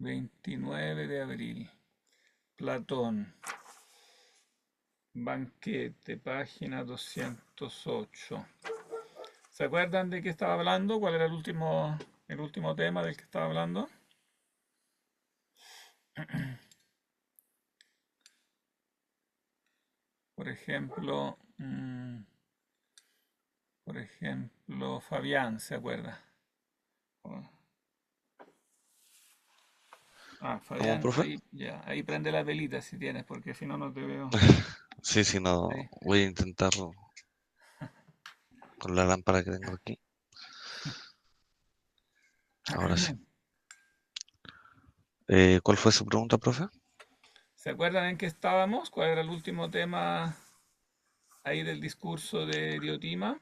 29 de abril. Platón. Banquete, página 208. ¿Se acuerdan de qué estaba hablando? ¿Cuál era el último tema del que estaba hablando? Por ejemplo, Fabián, ¿se acuerda? Oh, ¿Cómo, Fabián, profe? ahí, ya, ahí prende la velita si tienes, porque si no, no te veo. Sí, sí, no, Ahí. voy a intentar con la lámpara que tengo aquí. Ahora sí. ¿Cuál fue su pregunta, profe? ¿Se acuerdan en qué estábamos? ¿Cuál era el último tema ahí del discurso de Diotima?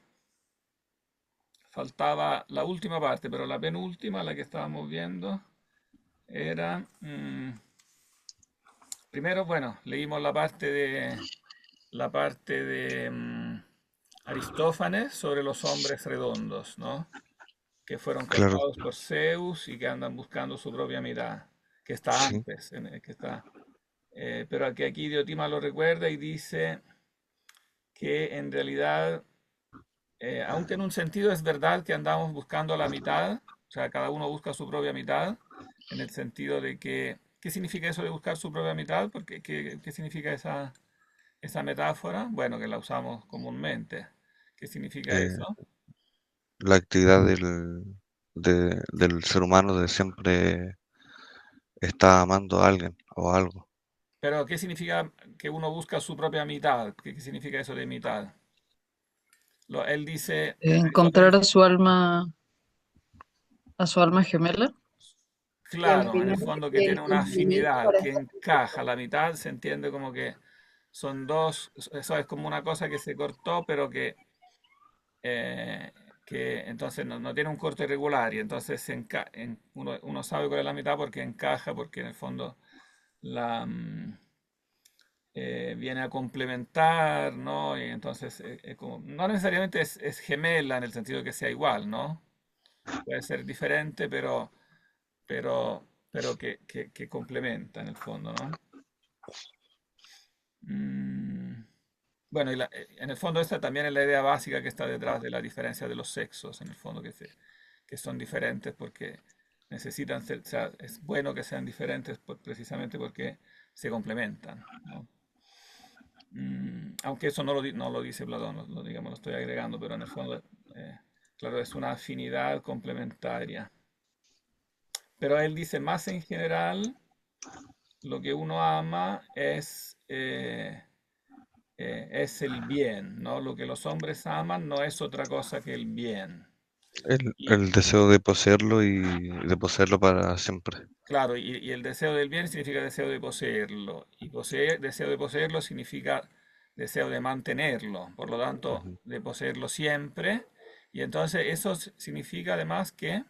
Faltaba la última parte, pero la penúltima, la que estábamos viendo, era... primero, bueno, leímos la parte de Aristófanes sobre los hombres redondos, ¿no? Que fueron Claro, cortados por Zeus y que andan buscando su propia mitad, que está sí. antes, pero que aquí Diotima lo recuerda y dice que en realidad, aunque en un sentido es verdad que andamos buscando la mitad, o sea, cada uno busca su propia mitad, en el sentido de que, ¿qué significa eso de buscar su propia mitad? Porque, ¿qué significa esa metáfora? Bueno, que la usamos comúnmente. ¿Qué significa Eh, eso? la actividad del ser humano de siempre está amando a alguien o algo. Pero, ¿qué significa que uno busca su propia mitad? ¿Qué significa eso de mitad? Él dice, eso lo Encontrar dice, a su alma gemela. Y al claro, en el final fondo que tiene el una complemento afinidad, para que estar encaja. La mitad se entiende como que son dos, eso es como una cosa que se cortó, pero eh, que entonces no tiene un corte irregular y entonces uno sabe cuál es la mitad porque encaja, porque en el fondo la, viene a complementar, ¿no? Y entonces, no necesariamente es gemela en el sentido de que sea igual, ¿no? Puede ser diferente, pero que complementa en el fondo, ¿no? Mm, bueno, en el fondo esta también es la idea básica que está detrás de la diferencia de los sexos, en el fondo, que son diferentes porque necesitan ser, o sea, es bueno que sean diferentes precisamente porque se complementan, ¿no? Aunque eso no lo dice Platón, digamos, lo estoy agregando, pero en el fondo, claro, es una afinidad complementaria. Pero él dice más en general, lo que uno ama es el bien, ¿no? Lo que los hombres aman no es otra cosa que el bien. Y El deseo de poseerlo y de poseerlo para siempre. claro, y el deseo del bien significa deseo de poseerlo. Y deseo de poseerlo significa deseo de mantenerlo. Por lo tanto, Ujú. de poseerlo siempre. Y entonces eso significa además que,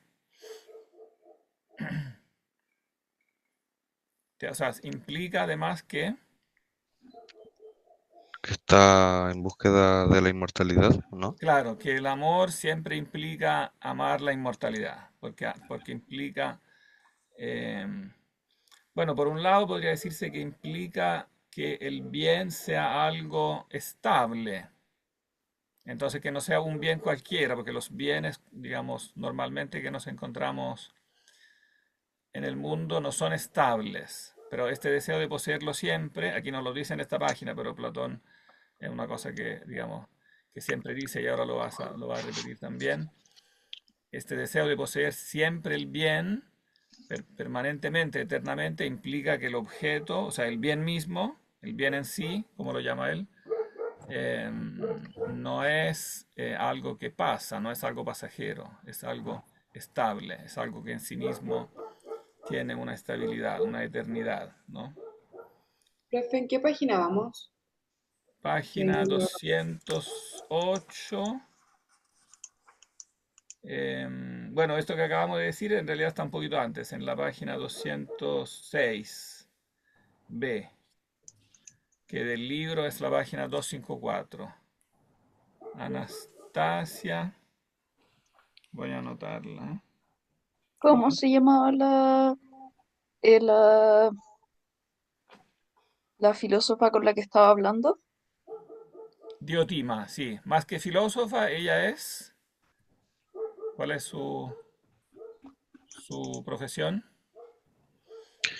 o sea, implica además que, Que está en búsqueda de la inmortalidad, ¿no? claro, que el amor siempre implica amar la inmortalidad. Porque implica, em, bueno, por un lado podría decirse que implica que el bien sea algo estable. Entonces, que no sea un bien cualquiera, porque los bienes, digamos, normalmente que nos encontramos en el mundo no son estables. Pero este deseo de poseerlo siempre, aquí no lo dice en esta página, pero Platón es una cosa que, digamos, que siempre dice y ahora lo va a repetir también. Este deseo de poseer siempre el bien, permanentemente, eternamente, implica que el objeto, o sea, el bien mismo, el bien en sí, como lo llama él, no es algo que pasa, no es algo pasajero, es algo estable, es algo que en sí mismo tiene una estabilidad, una eternidad, ¿no? Profe, ¿en qué página vamos? Que Página no- 208. Bueno, esto que acabamos de decir en realidad está un poquito antes, en la página 206b, que del libro es la página 254. Anastasia, voy a anotarla. ¿Cómo se llamaba la? la, la filósofa con la que estaba hablando. Diotima, sí. Más que filósofa, ella es. ¿Cuál es su profesión?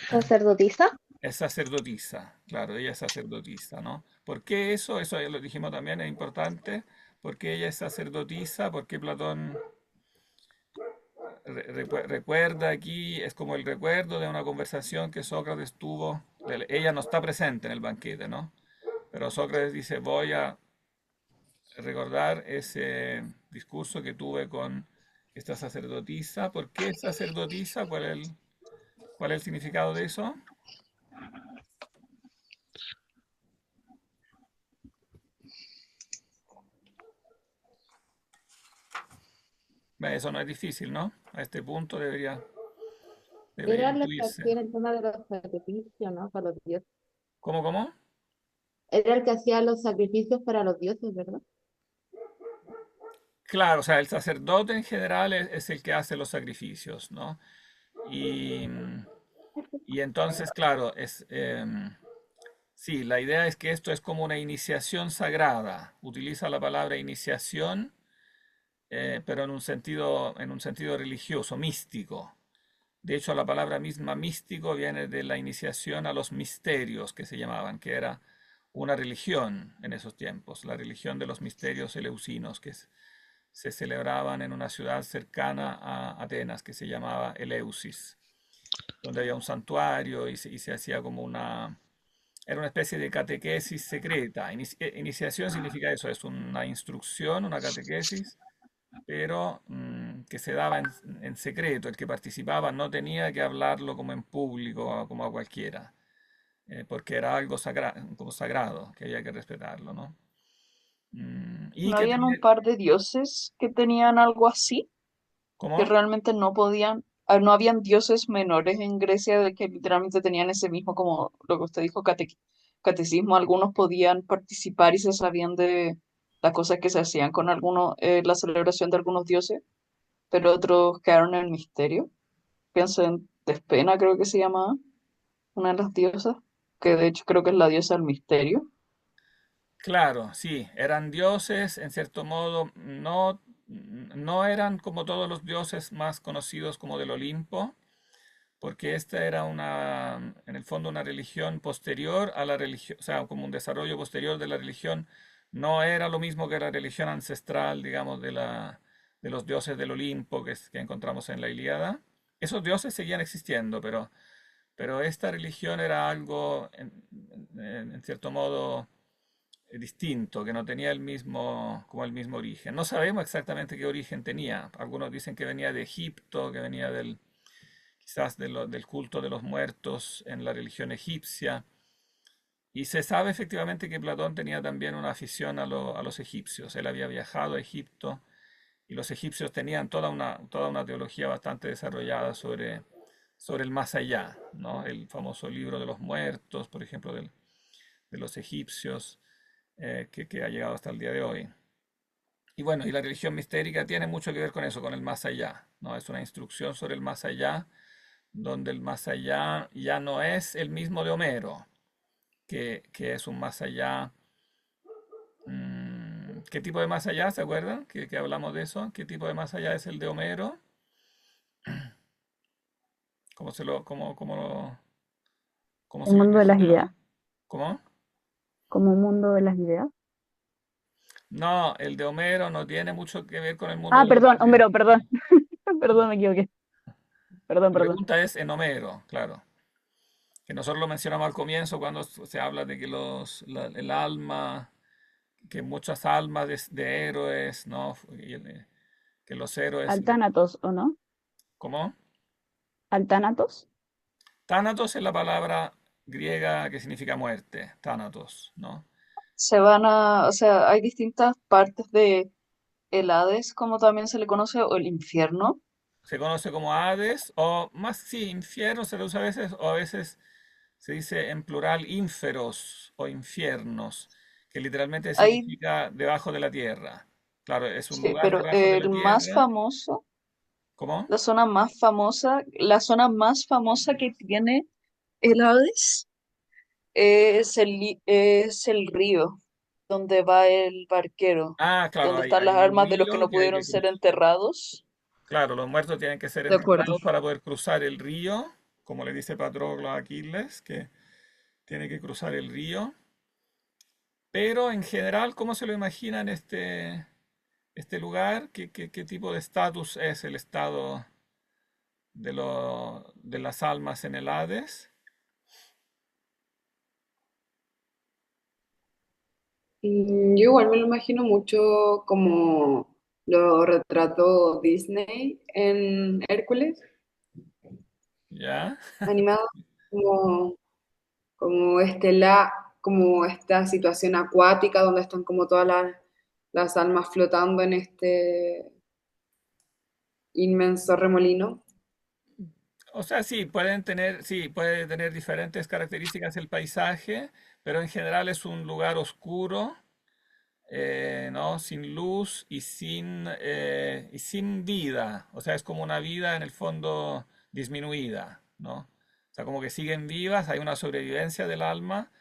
Sacerdotisa. Es sacerdotisa, claro, ella es sacerdotisa, ¿no? ¿Por qué eso? Eso ya lo dijimos también, es importante. ¿Por qué ella es sacerdotisa? Porque Platón recuerda aquí, es como el recuerdo de una conversación que Sócrates tuvo. Ella no está presente en el banquete, ¿no? Pero Sócrates dice, voy a recordar ese discurso que tuve con esta sacerdotisa. ¿Por qué sacerdotisa? ¿Cuál es el significado de eso? Eso no es difícil, ¿no? A este punto debería Era la que intuirse. hacía el tema de los sacrificios, ¿no? Para los dioses. ¿Cómo, cómo? Era el que hacía los sacrificios para los dioses, ¿verdad? Claro, o sea, el sacerdote en general es el que hace los sacrificios, ¿no? Y, y entonces, claro, sí, la idea es que esto es como una iniciación sagrada. Utiliza la palabra iniciación, pero en un sentido religioso, místico. De hecho, la palabra misma místico viene de la iniciación a los misterios que se llamaban, que era una religión en esos tiempos, la religión de los misterios eleusinos, se celebraban en una ciudad cercana a Atenas que se llamaba Eleusis, donde había un santuario y se hacía como era una especie de catequesis secreta. Iniciación significa eso, es una instrucción, una catequesis, pero que se daba en secreto. El que participaba no tenía que hablarlo como en público, como a cualquiera, porque era algo como sagrado, que había que respetarlo, ¿no? Y ¿No que habían un también, par de dioses que tenían algo así? Que ¿cómo? realmente no podían, no habían dioses menores en Grecia de que literalmente tenían ese mismo, como lo que usted dijo, catecismo. Algunos podían participar y se sabían de las cosas que se hacían con algunos, la celebración de algunos dioses, pero otros quedaron en misterio. Pienso en Despena, creo que se llamaba, una de las diosas, que de hecho creo que es la diosa del misterio. Claro, sí, eran dioses, en cierto modo, no eran como todos los dioses más conocidos como del Olimpo, porque esta era en el fondo, una religión posterior a la religión, o sea, como un desarrollo posterior de la religión. No era lo mismo que la religión ancestral, digamos, de los dioses del Olimpo que encontramos en la Ilíada. Esos dioses seguían existiendo, pero esta religión era algo, en cierto modo, distinto, que no tenía como el mismo origen. No sabemos exactamente qué origen tenía. Algunos dicen que venía de Egipto, que venía quizás del culto de los muertos en la religión egipcia. Y se sabe efectivamente que Platón tenía también una afición a los egipcios. Él había viajado a Egipto y los egipcios tenían toda una teología bastante desarrollada sobre el más allá, ¿no? El famoso libro de los muertos, por ejemplo, de los egipcios, que ha llegado hasta el día de hoy. Y bueno, y la religión mistérica tiene mucho que ver con eso, con el más allá, ¿no? Es una instrucción sobre el más allá, donde el más allá ya no es el mismo de Homero, que es un más allá. ¿Qué tipo de más allá? ¿Se acuerdan? Que hablamos de eso. ¿Qué tipo de más allá es el de Homero? ¿Cómo se lo, cómo El se lo mundo de las imagina? ideas. ¿Cómo? Como un mundo de las ideas. No, el de Homero no tiene mucho que ver con el mundo Ah, de las perdón, ideas. Homero, perdón. Perdón, me equivoqué. Perdón, La perdón. pregunta es en Homero, claro. Que nosotros lo mencionamos al comienzo cuando se habla de que el alma, que muchas almas de héroes, ¿no? Que los héroes, Altánatos, ¿o no? ¿cómo? Altánatos. Tánatos es la palabra griega que significa muerte, tánatos, ¿no? Se van a, o sea, hay distintas partes de el Hades, como también se le conoce, o el infierno. Se conoce como Hades, o más, sí, infierno se le usa a veces, o a veces se dice en plural ínferos o infiernos, que literalmente Hay, significa debajo de la tierra. Claro, es un sí, lugar pero debajo de la el más tierra. famoso ¿Cómo? La zona más famosa que tiene el Hades es el río donde va el barquero, Ah, claro, donde están hay las un armas de los que río no que hay pudieron que ser cruzar. enterrados. Claro, los muertos tienen que ser De acuerdo. enterrados para poder cruzar el río, como le dice Patroclo a Aquiles, que tiene que cruzar el río. Pero en general, ¿cómo se lo imaginan este lugar? ¿Qué tipo de estatus es el estado de las almas en el Hades? Yo igual me lo imagino mucho como lo retrató Disney en Hércules, ¿Ya? animado como, como esta situación acuática donde están como todas las almas flotando en este inmenso remolino. O sea, sí, puede tener diferentes características el paisaje, pero en general es un lugar oscuro, ¿no? Sin luz y sin vida. O sea, es como una vida en el fondo disminuida, ¿no? O sea, como que siguen vivas, hay una sobrevivencia del alma,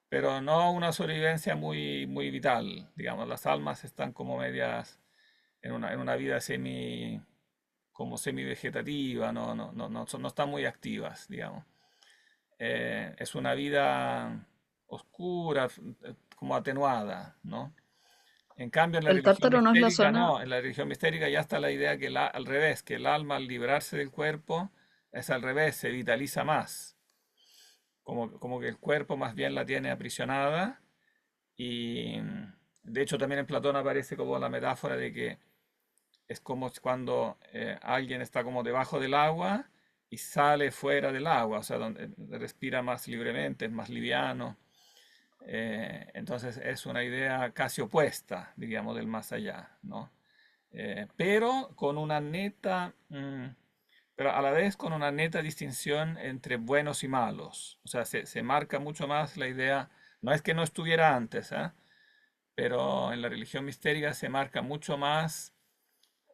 pero no una sobrevivencia muy vital. Digamos, las almas están como medias en una vida como semi-vegetativa, no están muy activas, digamos. Es una vida oscura, como atenuada, ¿no? En cambio, en la El religión Tártaro no es la mistérica zona. no, en la religión mistérica ya está la idea que al revés, que el alma al librarse del cuerpo es al revés, se vitaliza más, como que el cuerpo más bien la tiene aprisionada y de hecho también en Platón aparece como la metáfora de que es como cuando alguien está como debajo del agua y sale fuera del agua, o sea, donde respira más libremente, es más liviano. Entonces es una idea casi opuesta, digamos, del más allá, ¿no? Pero con una pero a la vez con una neta distinción entre buenos y malos. O sea, se marca mucho más la idea, no es que no estuviera antes, ¿eh? Pero en la religión mistérica se marca mucho más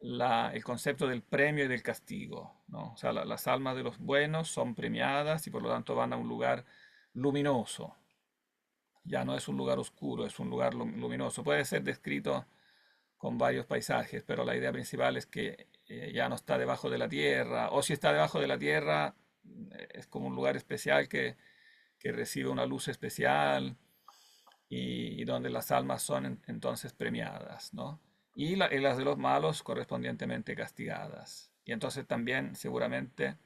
el concepto del premio y del castigo, ¿no? O sea, las almas de los buenos son premiadas y por lo tanto van a un lugar luminoso. Ya no es un lugar oscuro, es un lugar luminoso. Puede ser descrito con varios paisajes, pero la idea principal es que ya no está debajo de la tierra, o si está debajo de la tierra, es como un lugar especial que recibe una luz especial y donde las almas son entonces premiadas, ¿no? Y las de los malos correspondientemente castigadas. Y entonces también seguramente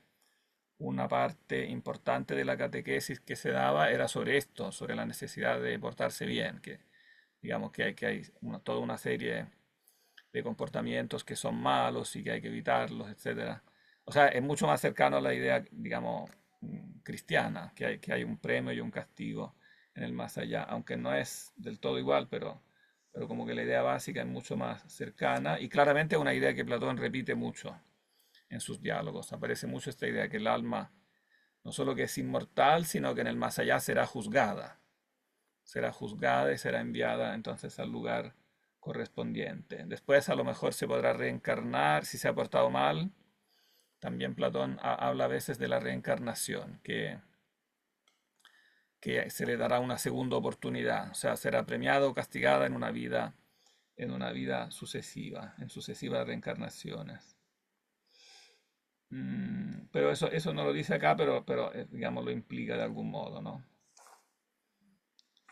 una parte importante de la catequesis que se daba era sobre esto, sobre la necesidad de portarse bien, que digamos que hay toda una serie de comportamientos que son malos y que hay que evitarlos, etcétera. O sea, es mucho más cercano a la idea, digamos, cristiana, que hay un premio y un castigo en el más allá, aunque no es del todo igual, pero como que la idea básica es mucho más cercana y claramente es una idea que Platón repite mucho en sus diálogos. Aparece mucho esta idea que el alma no solo que es inmortal, sino que en el más allá será juzgada y será enviada entonces al lugar correspondiente. Después a lo mejor se podrá reencarnar si se ha portado mal. También Platón habla a veces de la reencarnación, que se le dará una segunda oportunidad, o sea, será premiado o castigada en una vida sucesiva, en sucesivas reencarnaciones. Pero eso no lo dice acá, pero digamos lo implica de algún modo, ¿no?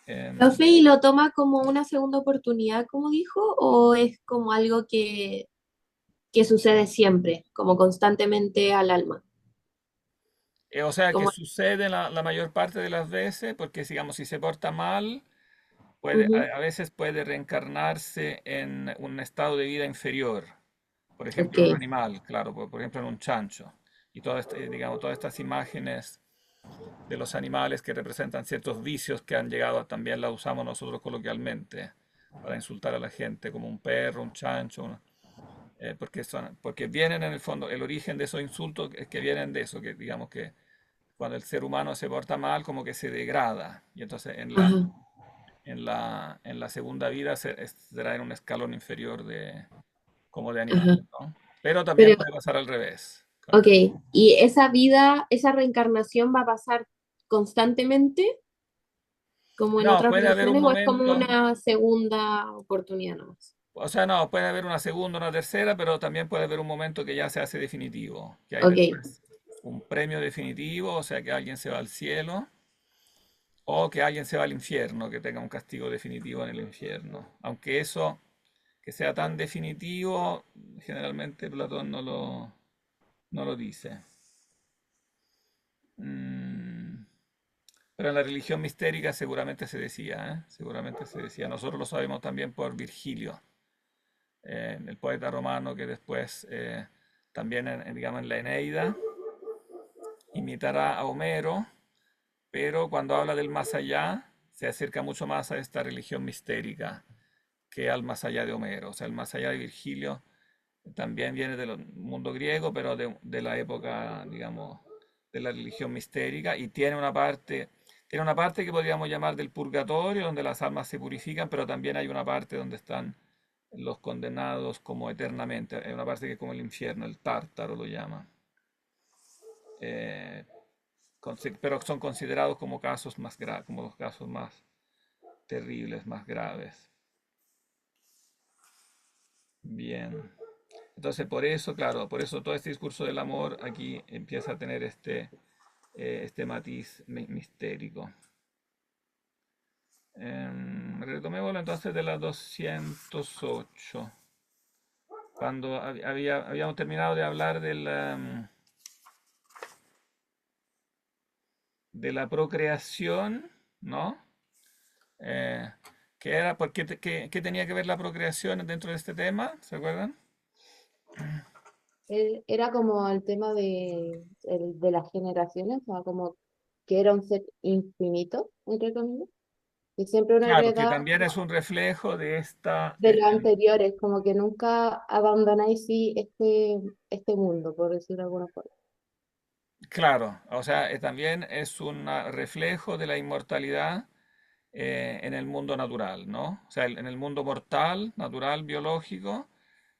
Em, Profe, ¿y lo toma como una segunda oportunidad, como dijo, o es como algo que sucede siempre, como constantemente al alma? o sea, que Como, sucede la mayor parte de las veces, porque digamos, si se porta mal, ujú, a veces puede reencarnarse en un estado de vida inferior, por ok, ejemplo, en un animal, claro, por ejemplo, en un chancho. Y digamos, todas estas imágenes de los animales que representan ciertos vicios que han llegado, también las usamos nosotros coloquialmente para insultar a la gente, como un perro, un chancho, porque vienen en el fondo, el origen de esos insultos es que vienen de eso, que digamos que cuando el ser humano se porta mal, como que se degrada. Y entonces en la, ajá, en la segunda vida será en un escalón inferior como de ajá. animal, ¿no? Pero también Pero, puede pasar al revés. ok, Claro. ¿y esa vida, esa reencarnación va a pasar constantemente, como en No, otras puede haber un religiones, o es como momento, una segunda oportunidad nomás? o sea, no, puede haber una segunda, una tercera, pero también puede haber un momento que ya se hace definitivo, que hay Ok, después un premio definitivo, o sea, que alguien se va al cielo o que alguien se va al infierno, que tenga un castigo definitivo en el infierno. Aunque eso, que sea tan definitivo, generalmente Platón no lo dice. Mm, pero en la religión mistérica seguramente se decía, ¿eh? Seguramente se decía. Nosotros lo sabemos también por Virgilio, el poeta romano que después también, digamos, en la Eneida imitará a Homero, pero cuando habla del más allá se acerca mucho más a esta religión mistérica que al más allá de Homero. O sea, el más allá de Virgilio también viene del mundo griego, pero de la época, digamos, de la religión mistérica y tiene una parte que podríamos llamar del purgatorio, donde las almas se purifican, pero también hay una parte donde están los condenados como eternamente. Hay una parte que es como el infierno, el tártaro lo llama. Eh, pero son considerados como casos más graves, como los casos más terribles, más graves. Bien. Entonces, por eso, claro, por eso todo este discurso del amor aquí empieza a tener este matiz mistérico. Retomémoslo entonces de la 208. Cuando habíamos terminado de hablar de la procreación, ¿no? Eh, ¿Qué era? ¿Qué tenía que ver la procreación dentro de este tema? ¿Se acuerdan? era como el tema de las generaciones, o sea, como que era un ser infinito, entre comillas, y siempre uno Claro, que heredaba también es un reflejo de esta, de los anteriores, como que nunca abandonáis sí este mundo, por decirlo de alguna forma. claro, o sea, también es un reflejo de la inmortalidad en el mundo natural, ¿no? O sea, en el mundo mortal, natural, biológico,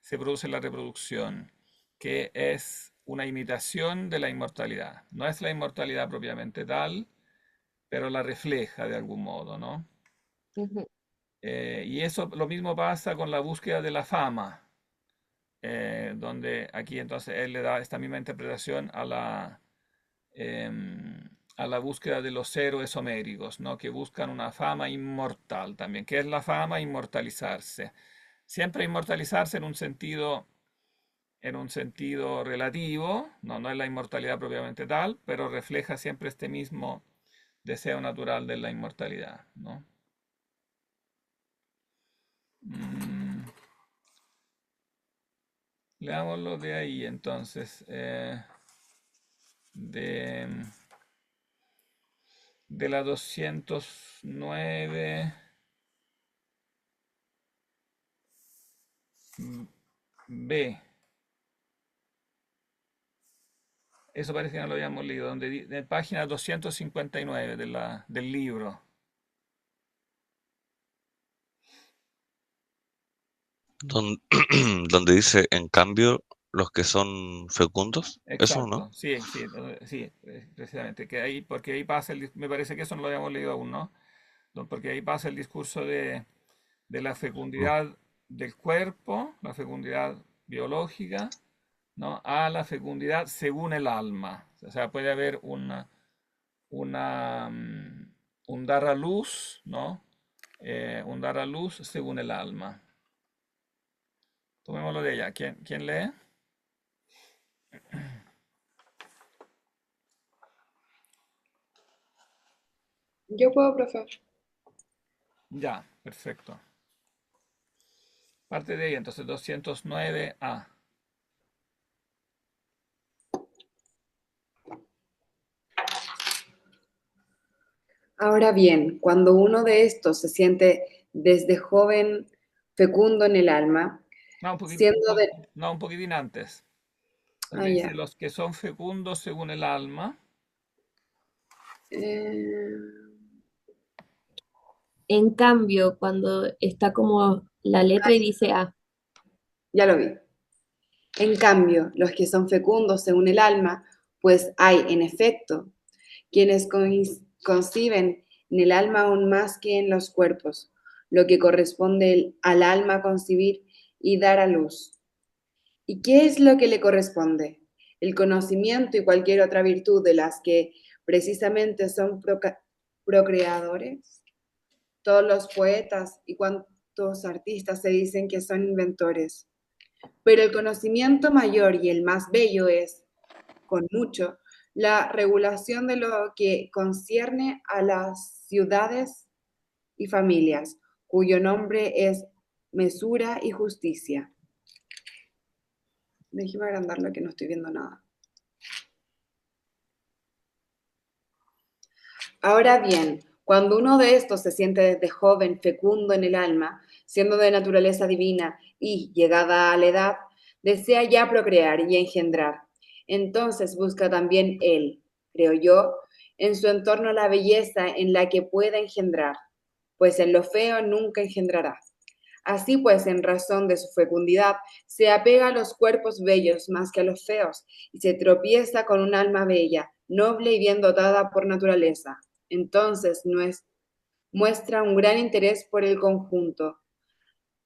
se produce la reproducción, que es una imitación de la inmortalidad. No es la inmortalidad propiamente tal, pero la refleja de algún modo, ¿no? Ujú, Y eso lo mismo pasa con la búsqueda de la fama, donde aquí entonces él le da esta misma interpretación a la búsqueda de los héroes homéricos, ¿no? Que buscan una fama inmortal también. ¿Qué es la fama? Inmortalizarse. Siempre inmortalizarse en un sentido relativo, no es la inmortalidad propiamente tal, pero refleja siempre este mismo deseo natural de la inmortalidad, ¿no? Mm, leámoslo de ahí entonces. De, de la 209 B. Eso parece que no lo habíamos leído. De página 259 del libro. Don- donde dice, en cambio, los que son fecundos, eso, ¿no? Exacto, sí, sí, sí, precisamente. Que ahí, porque ahí pasa me parece que eso no lo habíamos leído aún, ¿no? Porque ahí pasa el discurso de la Mm. fecundidad del cuerpo, la fecundidad biológica, ¿no? A la fecundidad según el alma. O sea, puede haber una, un dar a luz, ¿no? Un dar a luz según el alma. Tomémoslo de ella. ¿Quién lee? Yo puedo, profe. Ya, perfecto. Parte de ella, entonces 209A. Ahora bien, cuando uno de estos se siente desde joven fecundo en el alma, No, siendo de... no, un poquitín antes. Ah, Porque dice ya. los que son fecundos según el alma. Eh, En cambio, cuando está como la ah, letra y sí, dice A, ya lo vi. En cambio, los que son fecundos según el alma, pues hay, en efecto, quienes conciben en el alma aún más que en los cuerpos, lo que corresponde al alma concebir y dar a luz. ¿Y qué es lo que le corresponde? El conocimiento y cualquier otra virtud de las que precisamente son procreadores. Todos los poetas y cuantos artistas se dicen que son inventores. Pero el conocimiento mayor y el más bello es, con mucho, la regulación de lo que concierne a las ciudades y familias, cuyo nombre es mesura y justicia. Déjeme agrandarlo que no estoy viendo nada. Ahora bien, cuando uno de estos se siente desde joven fecundo en el alma, siendo de naturaleza divina y, llegada a la edad, desea ya procrear y engendrar, entonces busca también él, creo yo, en su entorno la belleza en la que pueda engendrar, pues en lo feo nunca engendrará. Así pues, en razón de su fecundidad, se apega a los cuerpos bellos más que a los feos, y se tropieza con un alma bella, noble y bien dotada por naturaleza. Entonces muestra un gran interés por el conjunto.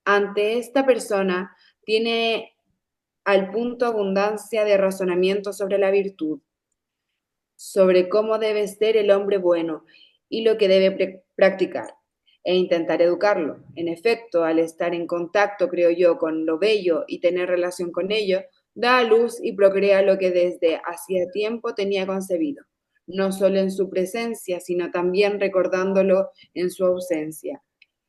Ante esta persona tiene al punto abundancia de razonamiento sobre la virtud, sobre cómo debe ser el hombre bueno y lo que debe practicar, e intentar educarlo. En efecto, al estar en contacto, creo yo, con lo bello y tener relación con ello, da a luz y procrea lo que desde hacía tiempo tenía concebido, no solo en su presencia, sino también recordándolo en su ausencia.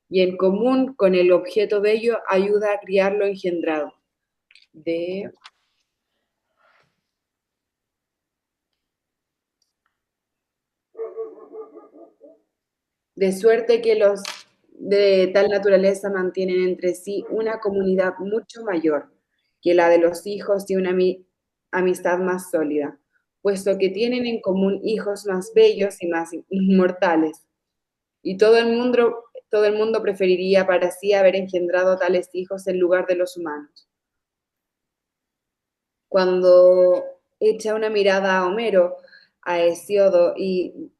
Y en común con el objeto bello ayuda a criar lo engendrado. De suerte que los de tal naturaleza mantienen entre sí una comunidad mucho mayor que la de los hijos y una amistad más sólida, puesto que tienen en común hijos más bellos y más inmortales. Y todo el mundo preferiría para sí haber engendrado tales hijos en lugar de los humanos. Cuando echa una mirada a Homero, a Hesiodo y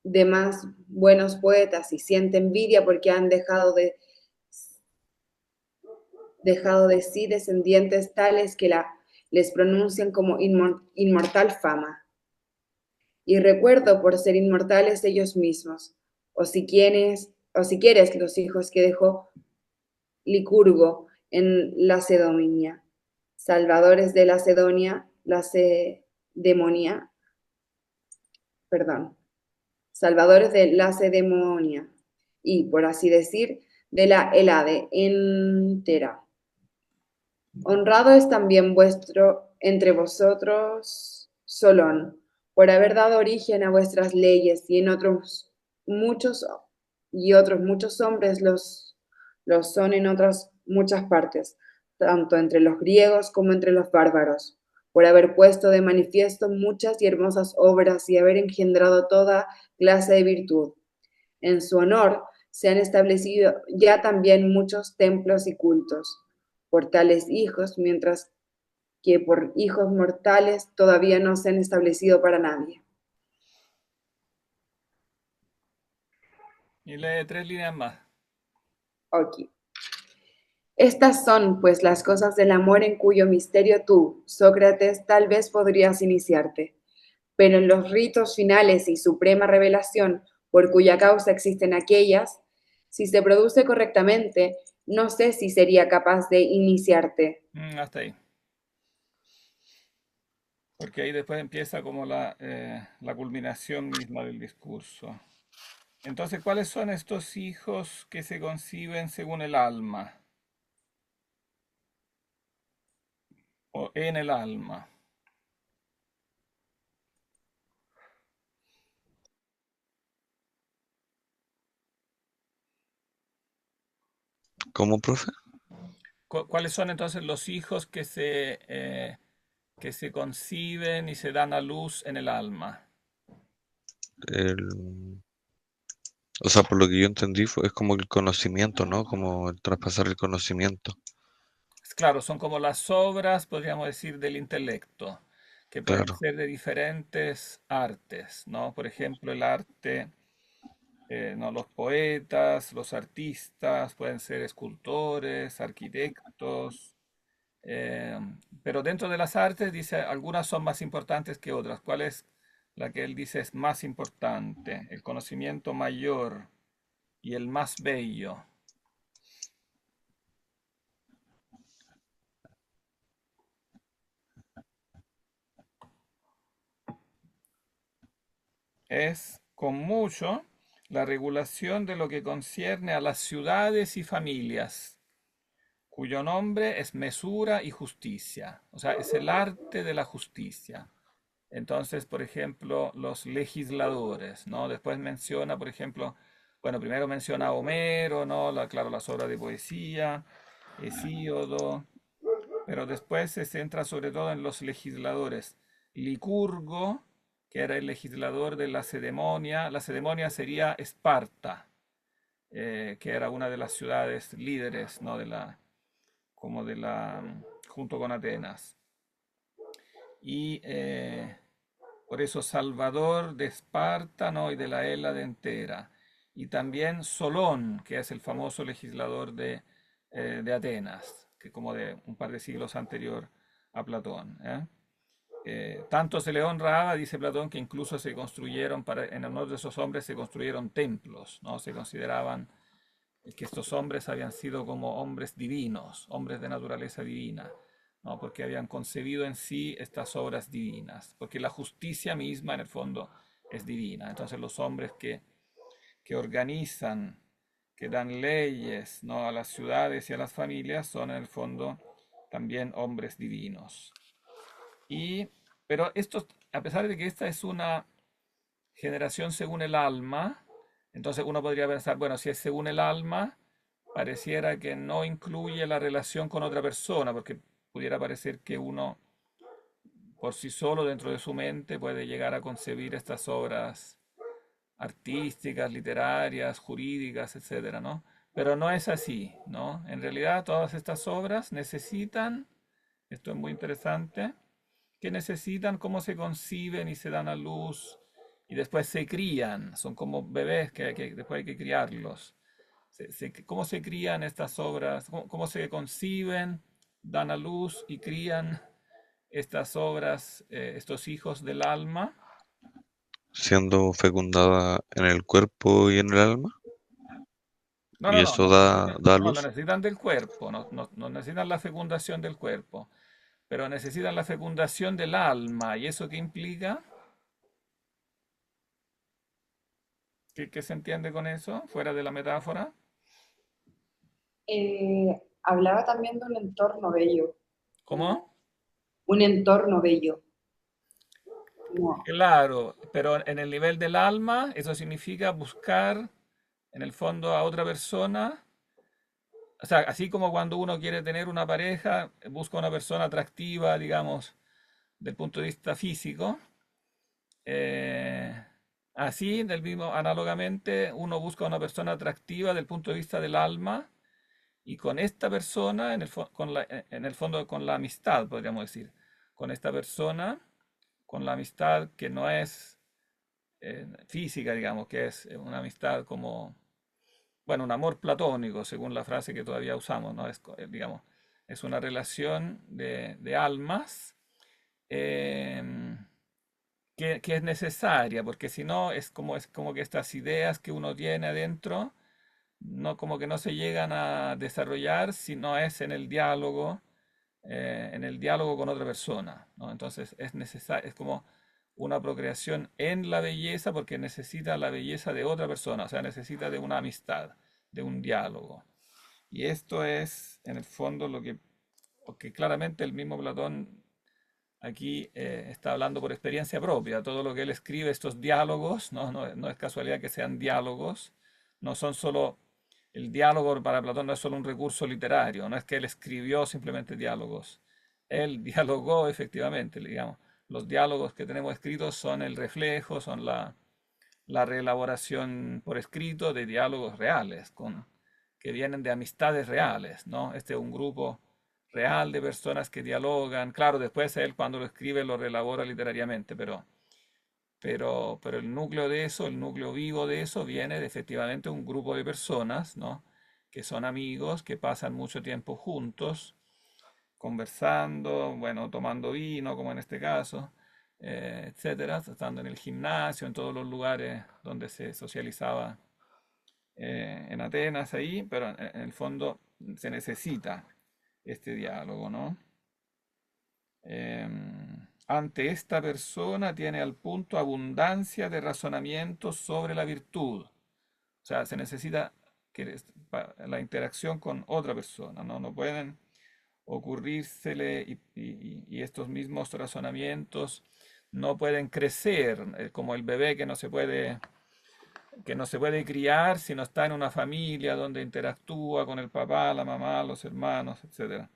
demás buenos poetas y siente envidia porque han dejado de sí descendientes tales que les pronuncian como inmortal fama. Y recuerdo por ser inmortales ellos mismos, o si quieres los hijos que dejó Licurgo en Lacedonia, salvadores de Lacedemonia, perdón, salvadores de Lacedemonia, y, por así decir, de la Helade entera. Honrado es también vuestro entre vosotros Solón, por haber dado origen a vuestras leyes, y en otros muchos hombres los son en otras muchas partes, tanto entre los griegos como entre los bárbaros, por haber puesto de manifiesto muchas y hermosas obras y haber engendrado toda clase de virtud. En su honor se han establecido ya también muchos templos y cultos por tales hijos, mientras que por hijos mortales todavía no se han establecido para nadie. Y lee 3 líneas más. Ok. Estas son, pues, las cosas del amor en cuyo misterio tú, Sócrates, tal vez podrías iniciarte, pero en los ritos finales y suprema revelación, por cuya causa existen aquellas, si se produce correctamente, no sé si sería capaz de iniciarte. Hasta ahí. Porque ahí después empieza como la culminación misma del discurso. Entonces, ¿cuáles son estos hijos que se conciben según el alma? O en el alma. ¿Cómo, profe? ¿Cuáles son entonces los hijos que se conciben y se dan a luz en el alma? El, o sea, por lo que yo entendí, es como el conocimiento, ¿no? Como el traspasar el conocimiento. claro, son como las obras, podríamos decir, del intelecto, que pueden Claro, ser de diferentes artes, ¿no? Por ejemplo, el arte, ¿no? Los poetas, los artistas, pueden ser escultores, arquitectos, eh, pero dentro de las artes, dice, algunas son más importantes que otras. ¿Cuál es la que él dice es más importante? El conocimiento mayor y el más bello. Es con mucho la regulación de lo que concierne a las ciudades y familias, cuyo nombre es mesura y justicia. O sea, es el arte de la justicia. Entonces, por ejemplo, los legisladores, ¿no? Después menciona, por ejemplo, bueno, primero menciona a Homero, ¿no? Claro, las obras de poesía, Hesíodo, pero después se centra sobre todo en los legisladores. Licurgo, que era el legislador de la Cedemonia sería Esparta, que era una de las ciudades líderes, ¿no? Como de la, junto con Atenas. Y por eso Salvador de Esparta, ¿no? Y de la Hélade entera. Y también Solón, que es el famoso legislador de Atenas, que como de un par de siglos anterior a Platón. Tanto se le honraba, dice Platón, que incluso se construyeron, en honor de esos hombres, se construyeron templos, ¿no? Se consideraban que estos hombres habían sido como hombres divinos, hombres de naturaleza divina, ¿no? Porque habían concebido en sí estas obras divinas, porque la justicia misma en el fondo es divina. Entonces los hombres que organizan, que dan leyes, ¿no? A las ciudades y a las familias son en el fondo también hombres divinos. Y, pero esto, a pesar de que esta es una generación según el alma, entonces uno podría pensar, bueno, si es según el alma, pareciera que no incluye la relación con otra persona, porque pudiera parecer que uno por sí solo dentro de su mente puede llegar a concebir estas obras artísticas, literarias, jurídicas, etcétera, ¿no? Pero no es así, ¿no? En realidad todas estas obras necesitan, esto es muy interesante, que necesitan cómo se conciben y se dan a luz y después se crían, son como bebés que después hay que criarlos. ¿Cómo se crían estas obras? ¿Cómo se conciben, dan a luz y crían estas obras, estos hijos del alma? siendo fecundada en el cuerpo y en el alma, No, y no, no, eso no necesitan, da no, no luz, necesitan del cuerpo, no necesitan la fecundación del cuerpo, pero necesitan la fecundación del alma. ¿Y eso qué implica? ¿Qué se entiende con eso, fuera de la metáfora? Hablaba también de un entorno bello, como ¿Cómo? un entorno bello, como, Claro, pero en el nivel del alma, eso significa buscar en el fondo a otra persona. O sea, así como cuando uno quiere tener una pareja, busca una persona atractiva, digamos, del punto de vista físico. eh, Así, del mismo, análogamente, uno busca una persona atractiva del punto de vista del alma y con esta persona, en el fondo, con la amistad, podríamos decir, con esta persona, con la amistad que no es física, digamos, que es una amistad como, bueno, un amor platónico, según la frase que todavía usamos, ¿no? Digamos, es una relación de almas em, que es necesaria, porque si no es como que estas ideas que uno tiene adentro, no como que no se llegan a desarrollar si no es en el diálogo con otra persona, ¿no? Entonces es necesario, es como una procreación en la belleza porque necesita la belleza de otra persona, o sea, necesita de una amistad, de un diálogo. Y esto es, en el fondo, porque claramente el mismo Platón aquí está hablando por experiencia propia. Todo lo que él escribe, estos diálogos, no es casualidad que sean diálogos, no son solo, el diálogo para Platón no es solo un recurso literario, no es que él escribió simplemente diálogos. Él dialogó efectivamente, digamos. Los diálogos que tenemos escritos son el reflejo, son la reelaboración por escrito de diálogos reales, que vienen de amistades reales, ¿no? Este es un grupo real de personas que dialogan. Claro, después él cuando lo escribe lo relabora literariamente, pero el núcleo de eso, el núcleo vivo de eso viene de efectivamente un grupo de personas, ¿no? Que son amigos, que pasan mucho tiempo juntos, conversando, bueno, tomando vino, como en este caso, etcétera, estando en el gimnasio, en todos los lugares donde se socializaba en Atenas ahí, pero en el fondo se necesita este diálogo, ¿no? Ante esta persona tiene al punto abundancia de razonamientos sobre la virtud. O sea, se necesita la interacción con otra persona, ¿no? No pueden ocurrírsele y estos mismos razonamientos no pueden crecer como el bebé que no se puede criar si no está en una familia donde interactúa con el papá, la mamá, los hermanos, etcétera.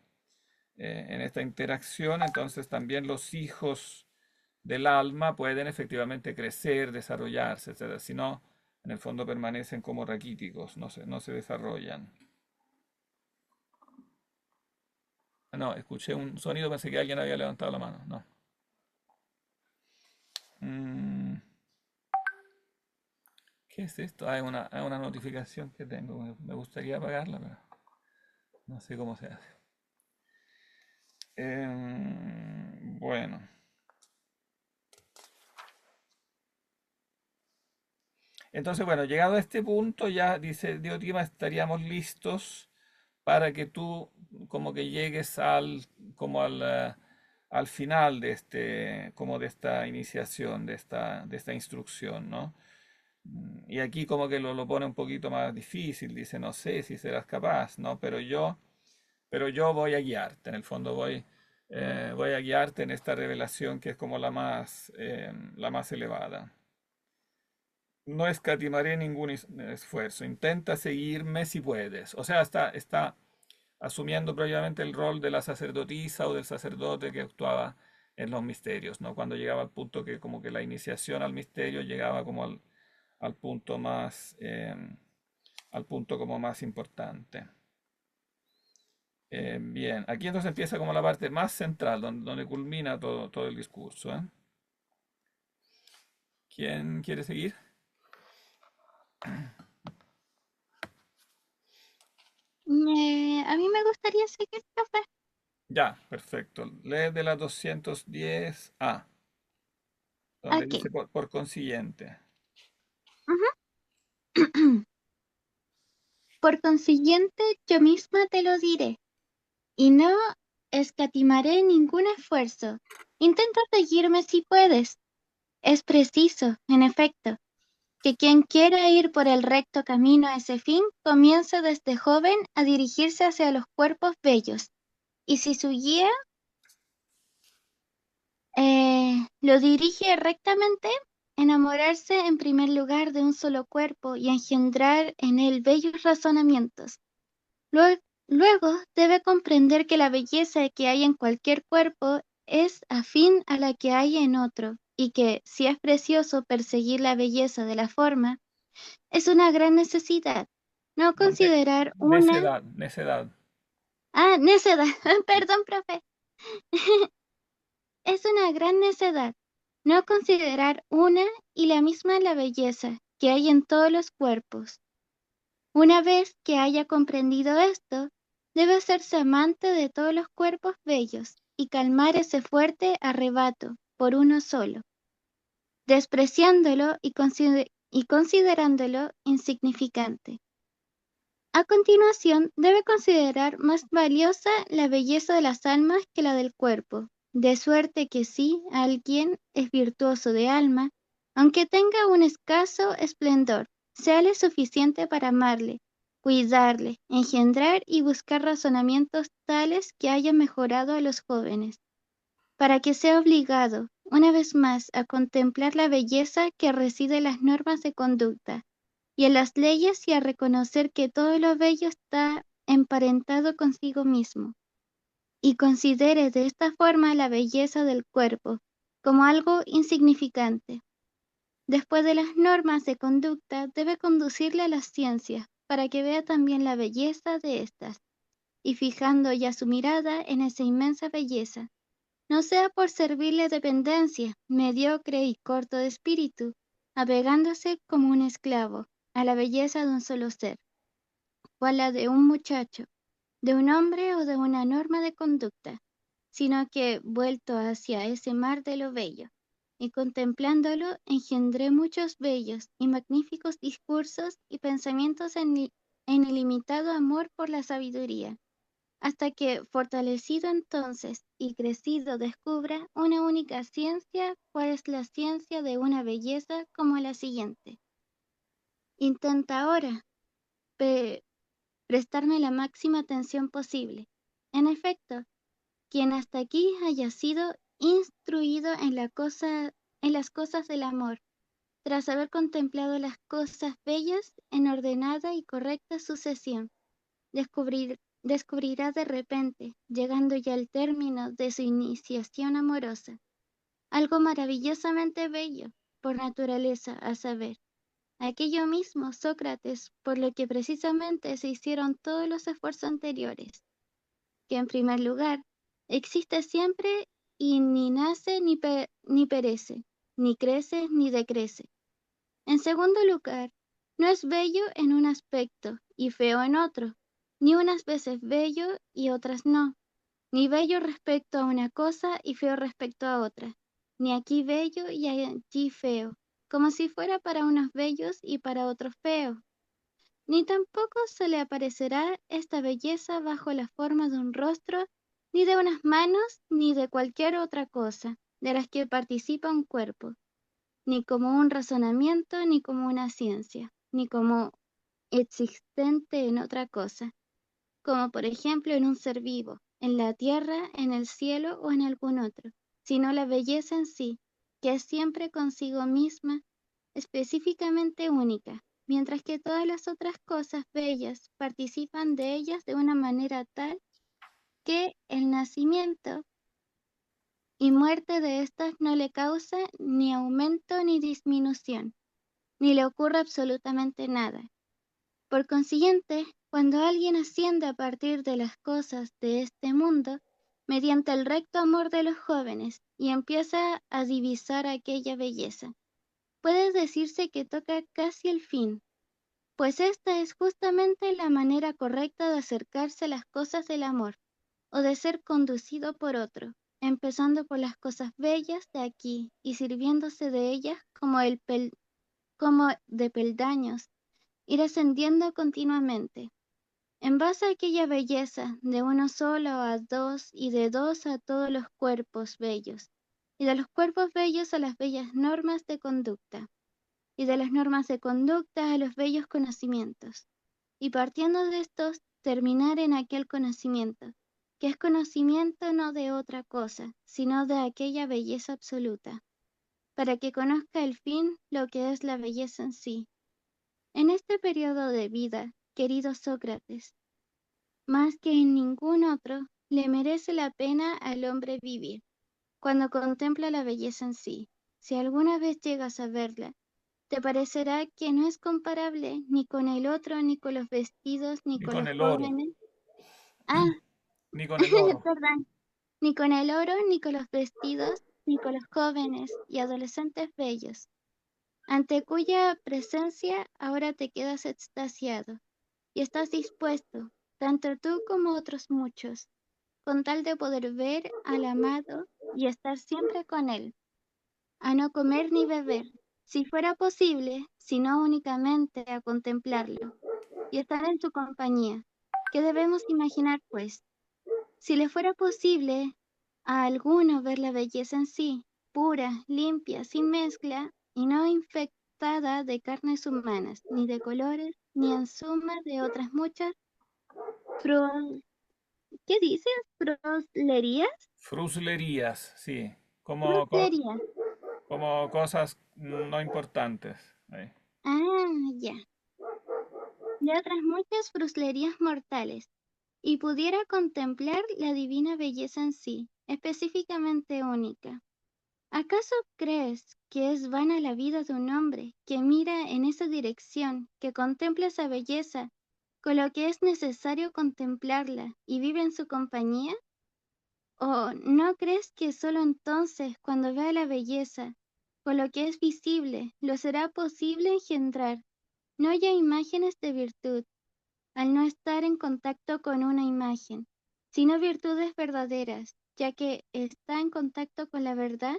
En esta interacción, entonces también los hijos del alma pueden efectivamente crecer, desarrollarse, etcétera. Si no, en el fondo permanecen como raquíticos, no se desarrollan. No, escuché un sonido, pensé que alguien había levantado la mano. No. Mm, ¿Qué es esto? Ah, es una notificación que tengo. Me gustaría apagarla, pero no sé cómo se hace. Bueno. Entonces, bueno, llegado a este punto, ya dice Diotima, estaríamos listos para que tú como que llegues al final de como de esta iniciación, de esta instrucción, ¿no? Y aquí como que lo pone un poquito más difícil, dice, no sé si serás capaz, ¿no? Pero yo voy a guiarte, en el fondo voy a guiarte en esta revelación que es como la más elevada. No escatimaré ningún esfuerzo. Intenta seguirme si puedes. O sea, está asumiendo previamente el rol de la sacerdotisa o del sacerdote que actuaba en los misterios, ¿no? Cuando llegaba al punto que como que la iniciación al misterio llegaba como al punto al punto como más importante. Bien, aquí entonces empieza como la parte más central, donde culmina todo el discurso, ¿eh? ¿Quién quiere seguir? A mí me gustaría seguir, profe. Ya, perfecto. Lee de la 210A, donde Ok. dice por consiguiente. Ujú. Por consiguiente, yo misma te lo diré, y no escatimaré ningún esfuerzo. Intenta seguirme si puedes. Es preciso, en efecto, que quien quiera ir por el recto camino a ese fin, comience desde joven a dirigirse hacia los cuerpos bellos, y si su guía lo dirige rectamente, enamorarse en primer lugar de un solo cuerpo y engendrar en él bellos razonamientos. Luego debe comprender que la belleza que hay en cualquier cuerpo es afín a la que hay en otro, y que, si es precioso perseguir la belleza de la forma, es una gran necesidad. No No, considerar una... necedad, necedad. Ah, necedad. Perdón, profe. Es una gran necedad no considerar una y la misma la belleza que hay en todos los cuerpos. Una vez que haya comprendido esto, debe hacerse amante de todos los cuerpos bellos y calmar ese fuerte arrebato por uno solo, despreciándolo y considerándolo insignificante. A continuación, debe considerar más valiosa la belleza de las almas que la del cuerpo, de suerte que si alguien es virtuoso de alma, aunque tenga un escaso esplendor, séale suficiente para amarle, cuidarle, engendrar y buscar razonamientos tales que haya mejorado a los jóvenes, para que sea obligado, una vez más, a contemplar la belleza que reside en las normas de conducta y en las leyes y a reconocer que todo lo bello está emparentado consigo mismo, y considere de esta forma la belleza del cuerpo como algo insignificante. Después de las normas de conducta, debe conducirle a las ciencias para que vea también la belleza de éstas. y fijando ya su mirada en esa inmensa belleza, no sea por servirle dependencia, mediocre y corto de espíritu, apegándose como un esclavo a la belleza de un solo ser, o a la de un muchacho, de un hombre o de una norma de conducta, sino que, vuelto hacia ese mar de lo bello, y contemplándolo, engendré muchos bellos y magníficos discursos y pensamientos en ilimitado amor por la sabiduría, hasta que, fortalecido entonces y crecido, descubra una única ciencia, cual es la ciencia de una belleza como la siguiente. Intenta ahora prestarme la máxima atención posible. En efecto, quien hasta aquí haya sido instruido en las cosas del amor, tras haber contemplado las cosas bellas en ordenada y correcta sucesión, descubrirá de repente, llegando ya al término de su iniciación amorosa, algo maravillosamente bello, por naturaleza, a saber, aquello mismo, Sócrates, por lo que precisamente se hicieron todos los esfuerzos anteriores, que en primer lugar, existe siempre y ni nace ni perece, ni crece ni decrece. En segundo lugar, no es bello en un aspecto y feo en otro, ni unas veces bello y otras no, ni bello respecto a una cosa y feo respecto a otra, ni aquí bello y allí feo, como si fuera para unos bellos y para otros feos. Ni tampoco se le aparecerá esta belleza bajo la forma de un rostro, ni de unas manos, ni de cualquier otra cosa, de las que participa un cuerpo, ni como un razonamiento, ni como una ciencia, ni como existente en otra cosa, como por ejemplo en un ser vivo, en la tierra, en el cielo o en algún otro, sino la belleza en sí, que es siempre consigo misma, específicamente única, mientras que todas las otras cosas bellas participan de ellas de una manera tal que el nacimiento y muerte de éstas no le causa ni aumento ni disminución, ni le ocurre absolutamente nada. Por consiguiente, cuando alguien asciende a partir de las cosas de este mundo, mediante el recto amor de los jóvenes, y empieza a divisar aquella belleza, puede decirse que toca casi el fin, pues esta es justamente la manera correcta de acercarse a las cosas del amor, o de ser conducido por otro, empezando por las cosas bellas de aquí y sirviéndose de ellas como de peldaños, ir ascendiendo continuamente. En base a aquella belleza, de uno solo a dos y de dos a todos los cuerpos bellos, y de los cuerpos bellos a las bellas normas de conducta, y de las normas de conducta a los bellos conocimientos, y partiendo de estos, terminar en aquel conocimiento, que es conocimiento no de otra cosa, sino de aquella belleza absoluta, para que conozca el fin lo que es la belleza en sí. En este periodo de vida, querido Sócrates, más que en ningún otro, le merece la pena al hombre vivir, cuando contempla la belleza en sí. Si alguna vez llegas a verla, te parecerá que no es comparable ni con el otro, ni con los vestidos, ni Ni con con los el oro, jóvenes. Ah, ni con el oro. perdón, ni con el oro, ni con los vestidos, ni con los jóvenes y adolescentes bellos, ante cuya presencia ahora te quedas extasiado y estás dispuesto, tanto tú como otros muchos, con tal de poder ver al amado y estar siempre con él, a no comer ni beber, si fuera posible, sino únicamente a contemplarlo y estar en su compañía. ¿Qué debemos imaginar, pues? Si le fuera posible a alguno ver la belleza en sí, pura, limpia, sin mezcla y no infectada de carnes humanas, ni de colores, ni en suma de otras muchas fru- ¿qué dices? ¿Fruslerías? Fruslerías, sí. Como, Fruslerías. como cosas no importantes. Ahí. Ah, ya. De otras muchas fruslerías mortales, y pudiera contemplar la divina belleza en sí, específicamente única. ¿Acaso crees que es vana la vida de un hombre que mira en esa dirección, que contempla esa belleza, con lo que es necesario contemplarla y vive en su compañía? ¿O no crees que sólo entonces, cuando vea la belleza, con lo que es visible, lo será posible engendrar, no ya imágenes de virtud, al no estar en contacto con una imagen, sino virtudes verdaderas, ya que está en contacto con la verdad?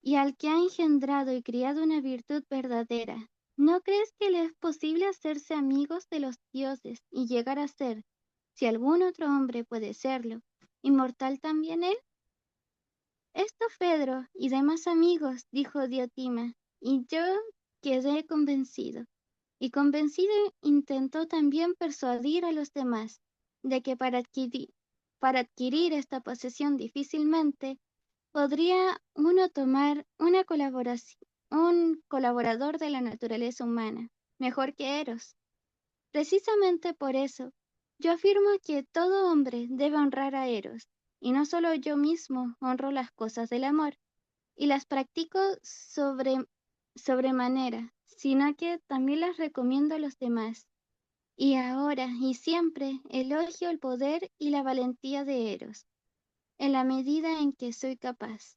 Y al que ha engendrado y criado una virtud verdadera, ¿no crees que le es posible hacerse amigos de los dioses y llegar a ser, si algún otro hombre puede serlo, inmortal también él? Esto Fedro y demás amigos, dijo Diotima, y yo quedé convencido. Y convencido intentó también persuadir a los demás de que para adquirir esta posesión difícilmente podría uno tomar un colaborador de la naturaleza humana, mejor que Eros. Precisamente por eso, yo afirmo que todo hombre debe honrar a Eros, y no solo yo mismo honro las cosas del amor, y las practico sobremanera, sino que también las recomiendo a los demás. Y ahora y siempre elogio el poder y la valentía de Eros, en la medida en que soy capaz.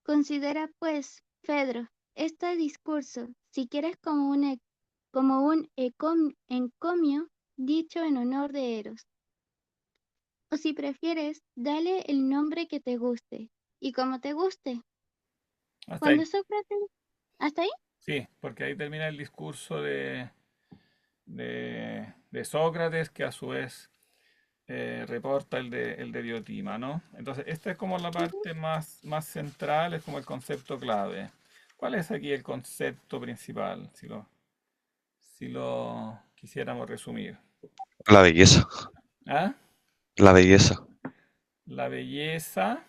Considera, pues, Fedro, este discurso, si quieres como un encomio dicho en honor de Eros, o si prefieres, dale el nombre que te guste, y como te guste. Hasta Cuando ahí. Sócrates, ¿hasta ahí? Sí, porque ahí termina el discurso de Sócrates, que a su vez reporta el de Diotima, ¿no? Entonces, esta es como la Ujú. parte más central, es como el concepto clave. ¿Cuál es aquí el concepto principal, si lo quisiéramos resumir? La belleza, ¿Ah? la belleza, La belleza,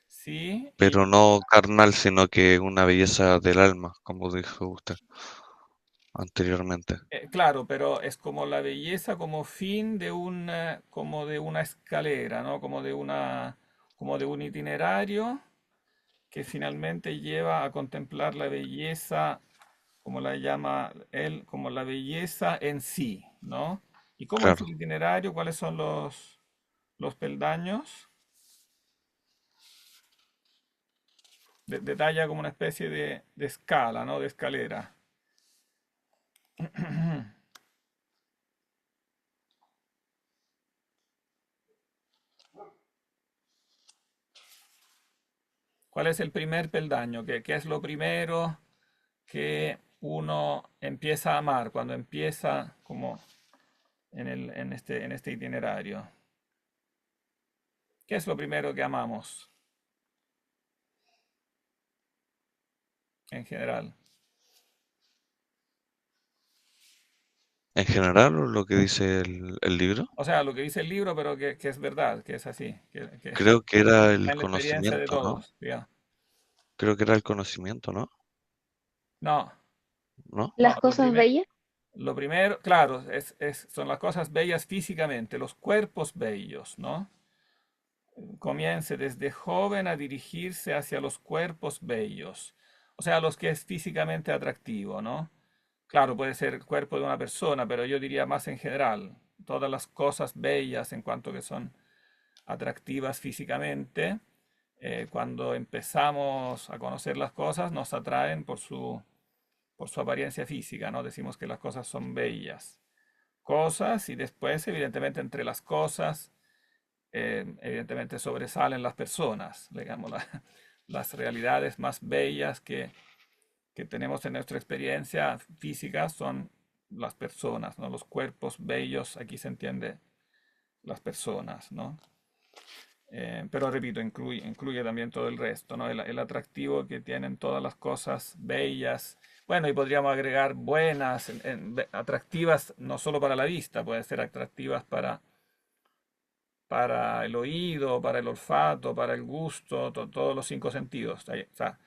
sí, pero no carnal, sino que una belleza del alma, como dijo usted anteriormente. claro, pero es como la belleza como fin como de una escalera, ¿no? Como de un itinerario que finalmente lleva a contemplar la belleza, como la llama él, como la belleza en sí, ¿no? ¿Y cómo es Claro, el itinerario? ¿Cuáles son los peldaños? Detalla como una especie de escala, ¿no? De escalera. ¿Cuál es el primer peldaño? ¿Qué es lo primero que uno empieza a amar cuando empieza como en este itinerario? ¿Qué es lo primero que amamos en general? en general, lo que dice el libro, O sea, lo que dice el libro, pero que es verdad, que es así, creo que era está el en la experiencia de conocimiento, ¿no? todos, ¿ya? Creo que era el conocimiento, ¿no? No, ¿No? no, Las cosas bellas. lo primero, claro, son las cosas bellas físicamente, los cuerpos bellos, ¿no? Comience desde joven a dirigirse hacia los cuerpos bellos, o sea, los que es físicamente atractivo, ¿no? Claro, puede ser el cuerpo de una persona, pero yo diría más en general, todas las cosas bellas en cuanto que son atractivas físicamente, cuando empezamos a conocer las cosas, nos atraen por su apariencia física, ¿no? Decimos que las cosas son bellas. Cosas y después, evidentemente, entre las cosas evidentemente sobresalen las personas, digamos, las realidades más bellas que tenemos en nuestra experiencia física son las personas, ¿no? Los cuerpos bellos, aquí se entiende las personas, ¿no? Pero repito, incluye también todo el resto, ¿no? El atractivo que tienen todas las cosas bellas. Bueno, y podríamos agregar buenas, atractivas no solo para la vista, pueden ser atractivas para el oído, para el olfato, para el gusto, todos los cinco sentidos. O sea,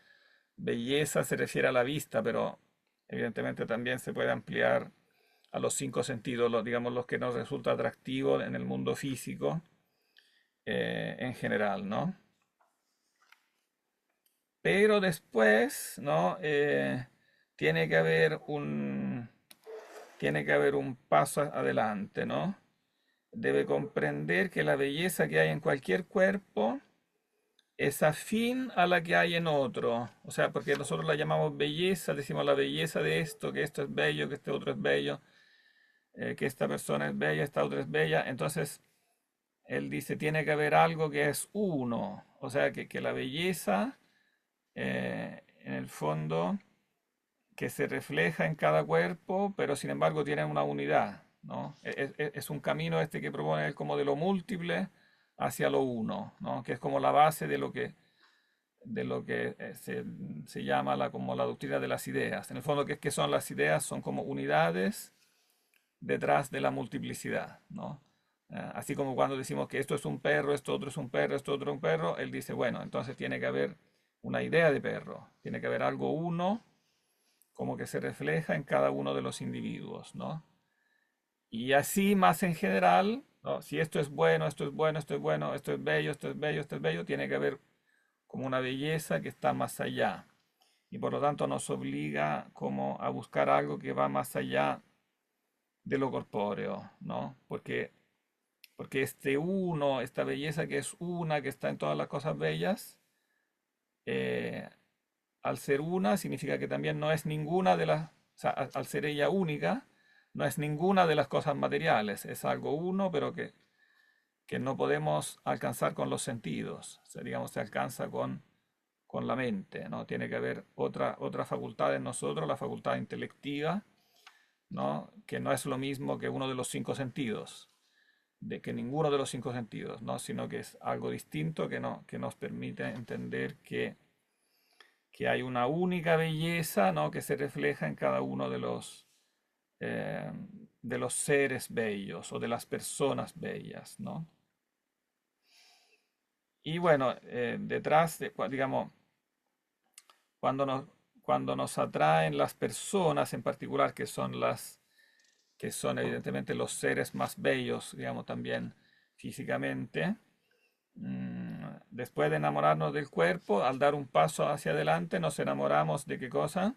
belleza se refiere a la vista, pero evidentemente también se puede ampliar a los cinco sentidos, digamos los que nos resulta atractivo en el mundo físico en general, ¿no? Pero después, ¿no? Tiene que haber tiene que haber un paso adelante, ¿no? Debe comprender que la belleza que hay en cualquier cuerpo es afín a la que hay en otro. O sea, porque nosotros la llamamos belleza, decimos la belleza de esto, que esto es bello, que este otro es bello, que esta persona es bella, esta otra es bella. Entonces, él dice, tiene que haber algo que es uno. O sea, que la belleza, en el fondo, que se refleja en cada cuerpo, pero sin embargo tiene una unidad, ¿no? Es un camino este que propone él como de lo múltiple hacia lo uno, ¿no? Que es como la base de lo que se llama como la doctrina de las ideas. En el fondo, ¿qué son las ideas? Son como unidades detrás de la multiplicidad, ¿no? Así como cuando decimos que esto es un perro, esto otro es un perro, esto otro es un perro, él dice, bueno, entonces tiene que haber una idea de perro, tiene que haber algo uno como que se refleja en cada uno de los individuos, ¿no? Y así más en general, ¿no? Si esto es bueno, esto es bueno, esto es bueno, esto es bello, esto es bello, esto es bello, tiene que haber como una belleza que está más allá. Y por lo tanto nos obliga como a buscar algo que va más allá de lo corpóreo, ¿no? Porque este uno, esta belleza que es una, que está en todas las cosas bellas, eh, al ser una significa que también no es ninguna de las, o sea, al ser ella única, no es ninguna de las cosas materiales, es algo uno, pero que no podemos alcanzar con los sentidos, o sea, digamos, se alcanza con la mente, ¿no? Tiene que haber otra facultad en nosotros, la facultad intelectiva, ¿no? Que no es lo mismo que uno de los cinco sentidos, de que ninguno de los cinco sentidos, ¿no? Sino que es algo distinto que, no, que nos permite entender que hay una única belleza, ¿no? Que se refleja en cada uno eh, de los seres bellos o de las personas bellas, ¿no? Y bueno, detrás de, digamos, cuando nos, cuando nos atraen las personas en particular, que son evidentemente los seres más bellos, digamos, también físicamente, después de enamorarnos del cuerpo, al dar un paso hacia adelante, nos enamoramos de qué cosa?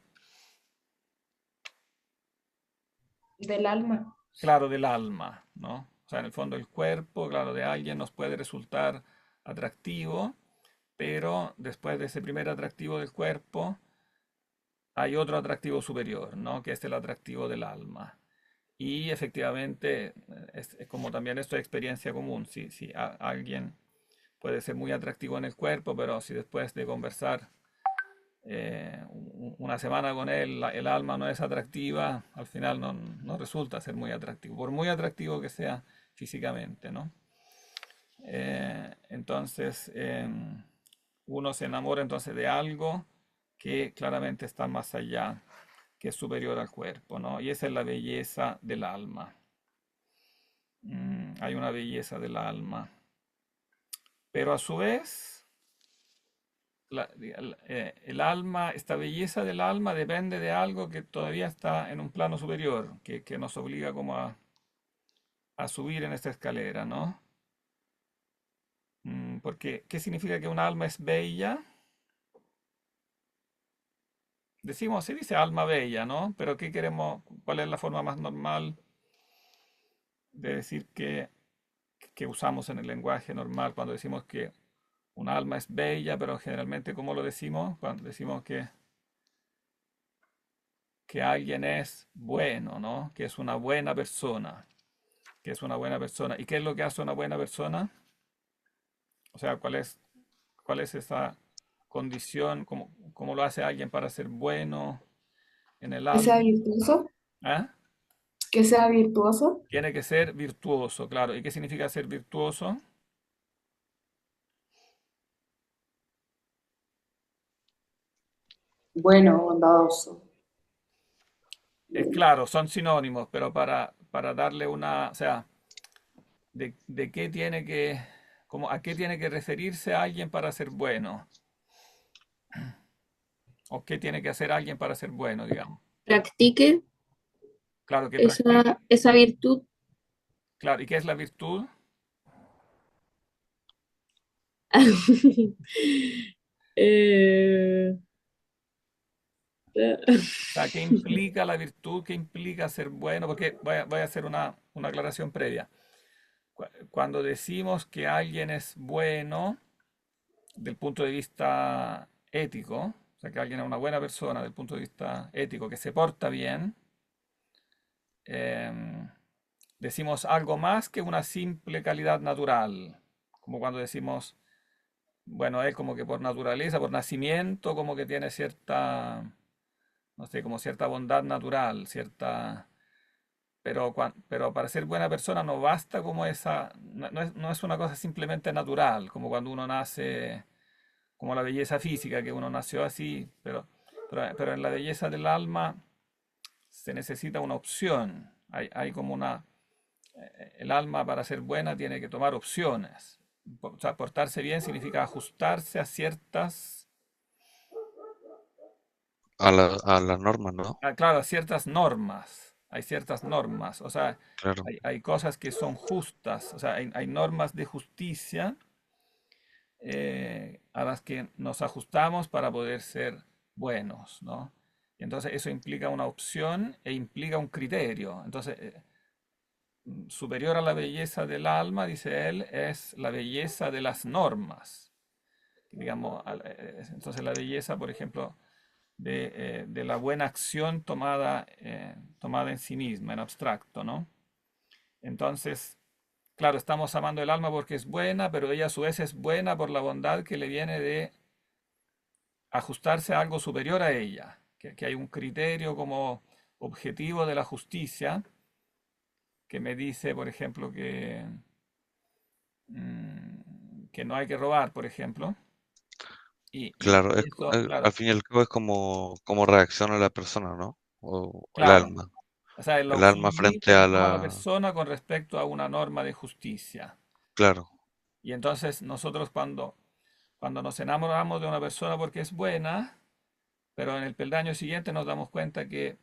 Del alma. Claro, del alma, ¿no? O sea, en el fondo el cuerpo, claro, de alguien nos puede resultar atractivo, pero después de ese primer atractivo del cuerpo, hay otro atractivo superior, ¿no? Que es el atractivo del alma. Y efectivamente, es como también esto es experiencia común. Si alguien puede ser muy atractivo en el cuerpo, pero si después de conversar una semana con él, el alma no es atractiva, al final no resulta ser muy atractivo, por muy atractivo que sea físicamente, ¿no? Entonces, uno se enamora entonces de algo que claramente está más allá, que es superior al cuerpo, ¿no? Y esa es la belleza del alma. Hay una belleza del alma. Pero a su vez, el alma, esta belleza del alma depende de algo que todavía está en un plano superior, que nos obliga como a subir en esta escalera, ¿no? Porque, ¿qué significa que un alma es bella? Decimos, se dice alma bella, ¿no? Pero ¿qué queremos? ¿Cuál es la forma más normal de decir que usamos en el lenguaje normal cuando decimos que un alma es bella, pero generalmente, ¿cómo lo decimos? Cuando decimos que alguien es bueno, ¿no? Que es una buena persona, que es una buena persona. ¿Y qué es lo que hace una buena persona? O sea, ¿cuál es esa condición? ¿Cómo lo hace alguien para ser bueno en el Que sea alma? virtuoso. ¿Ah? Que sea virtuoso. Tiene que ser virtuoso, claro. ¿Y qué significa ser virtuoso? Bueno, bondadoso. Claro, son sinónimos, pero para darle una, o sea, de qué tiene como a qué tiene que referirse alguien para ser bueno, o qué tiene que hacer alguien para ser bueno, digamos. Practique Claro que practique, esa virtud. claro, ¿y qué es la virtud? Eh, O sea, ¿qué implica la virtud? ¿Qué implica ser bueno? Porque voy a hacer una aclaración previa. Cuando decimos que alguien es bueno del punto de vista ético, o sea, que alguien es una buena persona del punto de vista ético, que se porta bien, em, decimos algo más que una simple calidad natural. Como cuando decimos, bueno, es como que por naturaleza, por nacimiento, como que tiene cierta, no sé, como cierta bondad natural, cierta... Pero, pero para ser buena persona no basta como esa, no es una cosa simplemente natural, como cuando uno nace, como la belleza física, que uno nació así, pero en la belleza del alma se necesita una opción. Hay como una, el alma para ser buena tiene que tomar opciones. O sea, portarse bien significa ajustarse a ciertas, a las normas, ¿no? claro, a ciertas normas. Hay ciertas normas, o sea, Claro. hay cosas que son justas, o sea, hay normas de justicia a las que nos ajustamos para poder ser buenos, ¿no? Y entonces eso implica una opción e implica un criterio. Entonces, superior a la belleza del alma, dice él, es la belleza de las normas. Digamos, entonces la belleza, por ejemplo, de la buena acción tomada, tomada en sí misma, en abstracto, ¿no? Entonces, claro, estamos amando el alma porque es buena, pero ella a su vez es buena por la bondad que le viene de ajustarse a algo superior a ella, que hay un criterio como objetivo de la justicia que me dice, por ejemplo, que no hay que robar, por ejemplo, Claro, y eso, al claro, fin y al cabo es como reacciona la persona, ¿no? O el claro, alma. o sea, es la El alma opción frente que a toma la la... persona con respecto a una norma de justicia. Claro, Y entonces nosotros cuando nos enamoramos de una persona porque es buena, pero en el peldaño siguiente nos damos cuenta que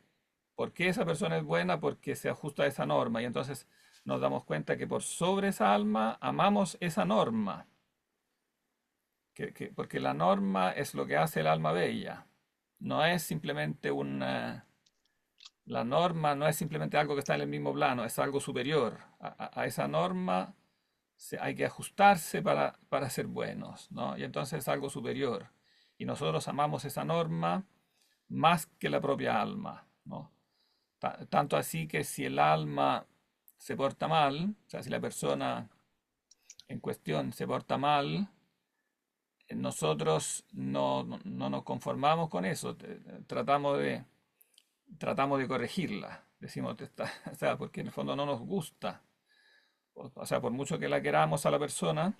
¿por qué esa persona es buena? Porque se ajusta a esa norma. Y entonces nos damos cuenta que por sobre esa alma amamos esa norma. Porque la norma es lo que hace el alma bella. No es simplemente una... La norma no es simplemente algo que está en el mismo plano, es algo superior. A esa norma hay que ajustarse para ser buenos, ¿no? Y entonces es algo superior. Y nosotros amamos esa norma más que la propia alma, ¿no? Tanto así que si el alma se porta mal, o sea, si la persona en cuestión se porta mal, nosotros no nos conformamos con eso, tratamos de corregirla. Decimos, o sea, porque en el fondo no nos gusta. O sea, por mucho que la queramos a la persona,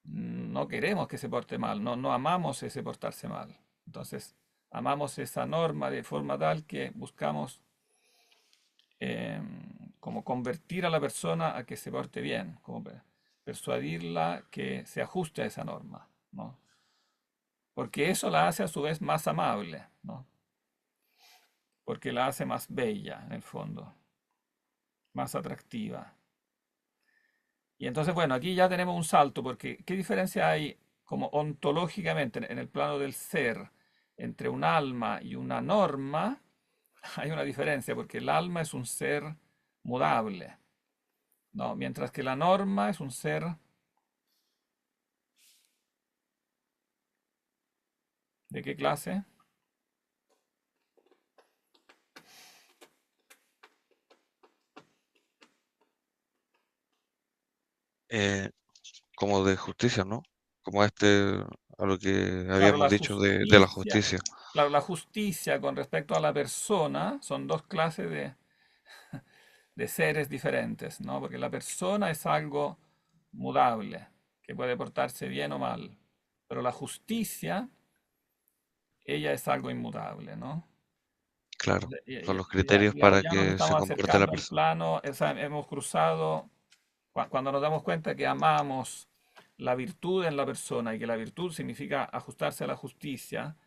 no queremos que se porte mal, no amamos ese portarse mal. Entonces, amamos esa norma de forma tal que buscamos como convertir a la persona a que se porte bien, como persuadirla que se ajuste a esa norma, ¿no? Porque eso la hace a su vez más amable, ¿no? Porque la hace más bella, en el fondo, más atractiva. Y entonces, bueno, aquí ya tenemos un salto, porque ¿qué diferencia hay como ontológicamente en el plano del ser entre un alma y una norma? Hay una diferencia, porque el alma es un ser mudable, ¿no? Mientras que la norma es un ser, ¿de qué clase? eh, como de justicia, ¿no? Como a lo que Claro, habíamos dicho de la justicia. claro, la justicia con respecto a la persona son dos clases de seres diferentes, ¿no? Porque la persona es algo mudable, que puede portarse bien o mal, pero la justicia, ella es algo inmutable, ¿no? Claro, Entonces, son los criterios para ya nos que se estamos comporte la acercando al persona. plano, o sea, hemos cruzado, cuando nos damos cuenta que amamos la virtud en la persona y que la virtud significa ajustarse a la justicia,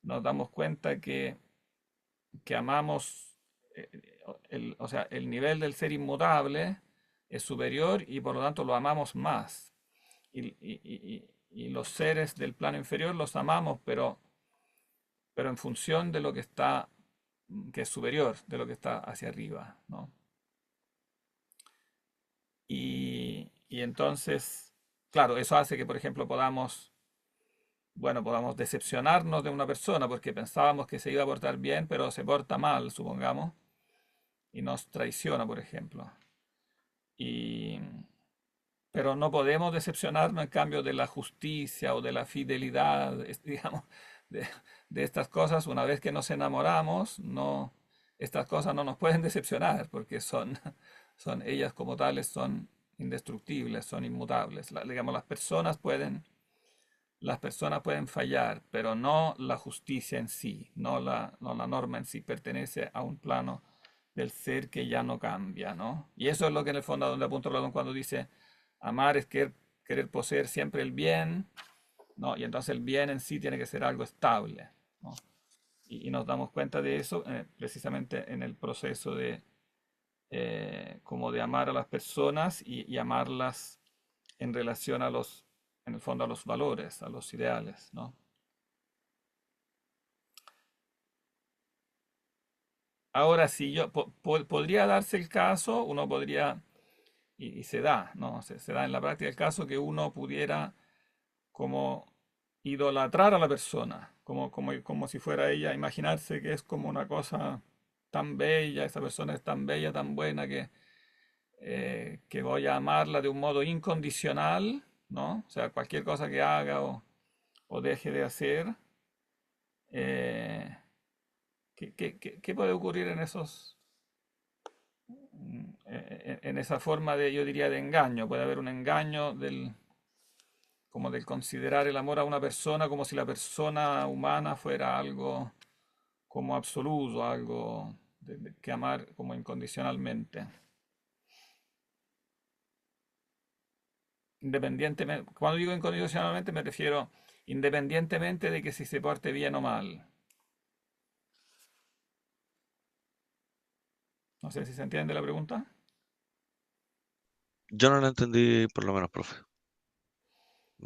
nos damos cuenta que amamos, o sea, el nivel del ser inmutable es superior y por lo tanto lo amamos más. Y los seres del plano inferior los amamos, pero pero en función de lo que está, que es superior, de lo que está hacia arriba, ¿no? Y entonces, claro, eso hace que, por ejemplo, podamos, bueno, podamos decepcionarnos de una persona porque pensábamos que se iba a portar bien, pero se porta mal, supongamos, y nos traiciona, por ejemplo. Y, pero no podemos decepcionarnos en cambio de la justicia o de la fidelidad, digamos, de, de estas cosas. Una vez que nos enamoramos, no, estas cosas no nos pueden decepcionar porque son, son ellas como tales, son indestructibles, son inmutables. Digamos, las personas pueden fallar, pero no la justicia en sí, no la norma en sí pertenece a un plano del ser que ya no cambia, ¿no? Y eso es lo que en el fondo a donde apunta Platón cuando dice amar es querer poseer siempre el bien, ¿no? Y entonces el bien en sí tiene que ser algo estable, ¿no? Y nos damos cuenta de eso precisamente en el proceso de como de amar a las personas y amarlas en relación a los, en el fondo a los valores, a los ideales, ¿no? Ahora sí, podría darse el caso, uno podría, y se da, ¿no? Se da en la práctica el caso que uno pudiera como idolatrar a la persona, como si fuera ella, imaginarse que es como una cosa tan bella, esa persona es tan bella, tan buena que voy a amarla de un modo incondicional, ¿no? O sea, cualquier cosa que haga o deje de hacer, eh, ¿qué puede ocurrir en esos, en esa forma de, yo diría, de engaño? Puede haber un engaño como del considerar el amor a una persona como si la persona humana fuera algo como absoluto, algo que amar como incondicionalmente. Independientemente, cuando digo incondicionalmente me refiero independientemente de que si se porte bien o mal. No sé si se entiende la pregunta. Yo no lo entendí, por lo menos, profe.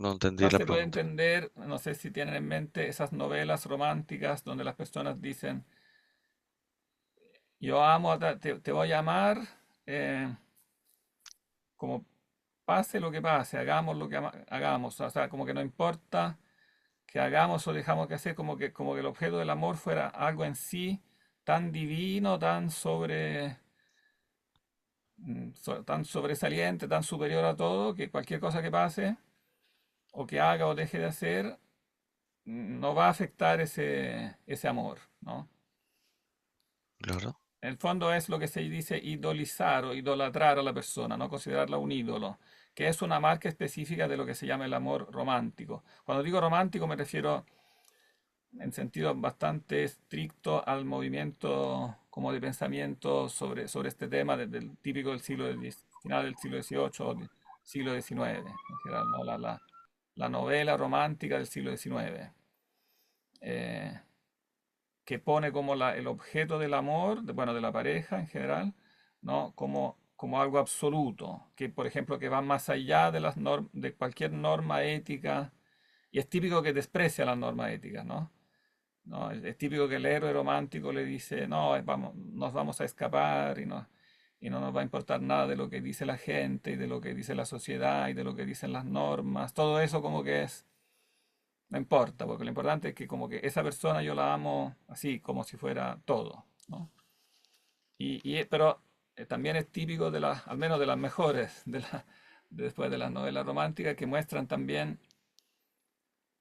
No entendí No la se puede pregunta. entender, no sé si tienen en mente esas novelas románticas donde las personas dicen, yo amo, te voy a amar, eh, como pase lo que pase, hagamos lo que hagamos, o sea, como que no importa que hagamos o dejamos que hacer, como que el objeto del amor fuera algo en sí tan divino, tan sobresaliente, tan superior a todo, que cualquier cosa que pase o que haga o deje de hacer no va a afectar ese amor, ¿no? Claro, En el fondo es lo que se dice idolizar o idolatrar a la persona, no considerarla un ídolo, que es una marca específica de lo que se llama el amor romántico. Cuando digo romántico me refiero en sentido bastante estricto al movimiento como de pensamiento sobre este tema desde el típico del final del siglo XVIII o del siglo XIX, en general, ¿no? La novela romántica del siglo XIX, eh, que pone como el objeto del amor, bueno, de la pareja en general, ¿no? Como algo absoluto, que por ejemplo que va más allá de de cualquier norma ética, y es típico que desprecia las normas éticas, ¿no? ¿No? Es típico que el héroe romántico le dice, no, vamos, nos vamos a escapar y no nos va a importar nada de lo que dice la gente y de lo que dice la sociedad y de lo que dicen las normas. Todo eso como que no importa, porque lo importante es que como que esa persona yo la amo así, como si fuera todo, ¿no? Pero también es típico de las, al menos de las mejores, después de las novelas románticas, que muestran también,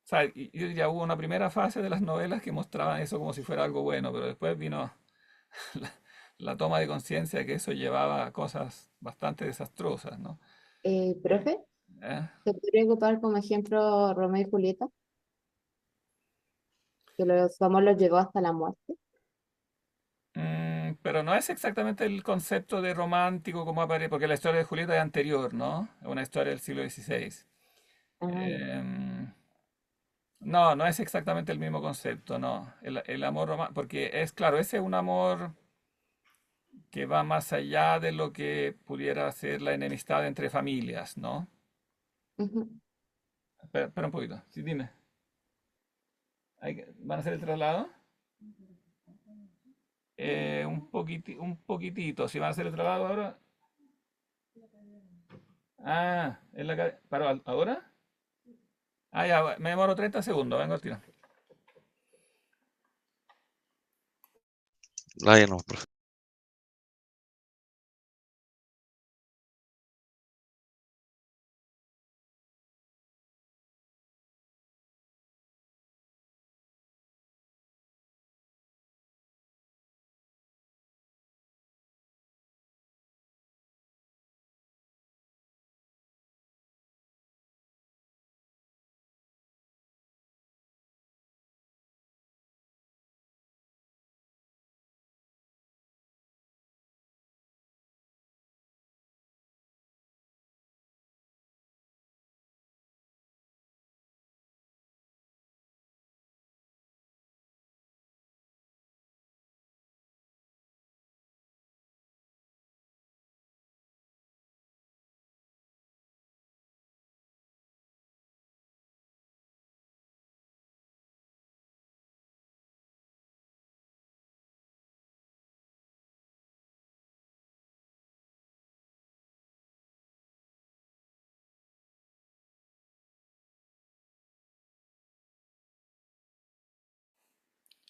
o sea, y yo diría, hubo una primera fase de las novelas que mostraban eso como si fuera algo bueno, pero después vino la, la toma de conciencia de que eso llevaba a cosas bastante desastrosas, ¿no? Eh, Profe, ¿eh? ¿te podría ocupar como ejemplo Romeo y Julieta, que su amor los llevó hasta la muerte? Pero no es exactamente el concepto de romántico como aparece, porque la historia de Julieta es anterior, ¿no? Es una historia del siglo XVI. Ah, ya. Em, no, no es exactamente el mismo concepto, no. El amor romántico, porque es claro, ese es un amor que va más allá de lo que pudiera ser la enemistad entre familias, ¿no? Ujú. Espera un poquito, sí, dime. ¿Van a hacer el traslado? Un poquitito. Si van a hacer el traslado ahora. Ah, ¿para ahora? Ah, ya, me demoro 30 segundos, vengo al tiro. Váyanos, profe.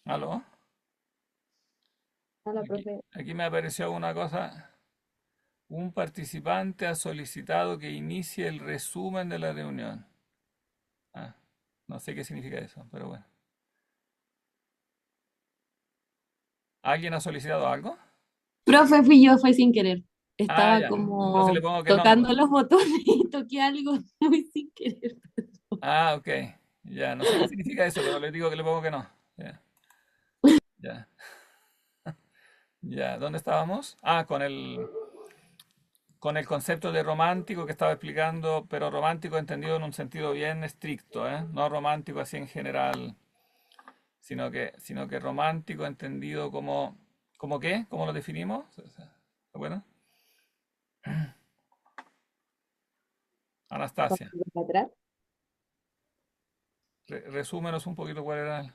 ¿Aló? Hola, Aquí, profe. aquí me apareció una cosa. Un participante ha solicitado que inicie el resumen de la reunión. Ah, no sé qué significa eso, pero bueno. ¿Alguien ha solicitado algo? Profe, fui yo, fue sin querer. Ah, Estaba ya. Entonces le como pongo que no tocando nomás. los botones y toqué algo muy sin querer. Ah, ok. Ya, no sé qué significa eso, pero le digo que le pongo que no. Ya, ya, ya. ¿Dónde estábamos? Ah, con el concepto de romántico que estaba explicando, pero romántico entendido en un sentido bien estricto, ¿eh? No romántico así en general, sino que romántico entendido ¿como qué? ¿Cómo lo definimos? Bueno, ¿Para Anastasia, atrás? resúmenos un poquito cuál era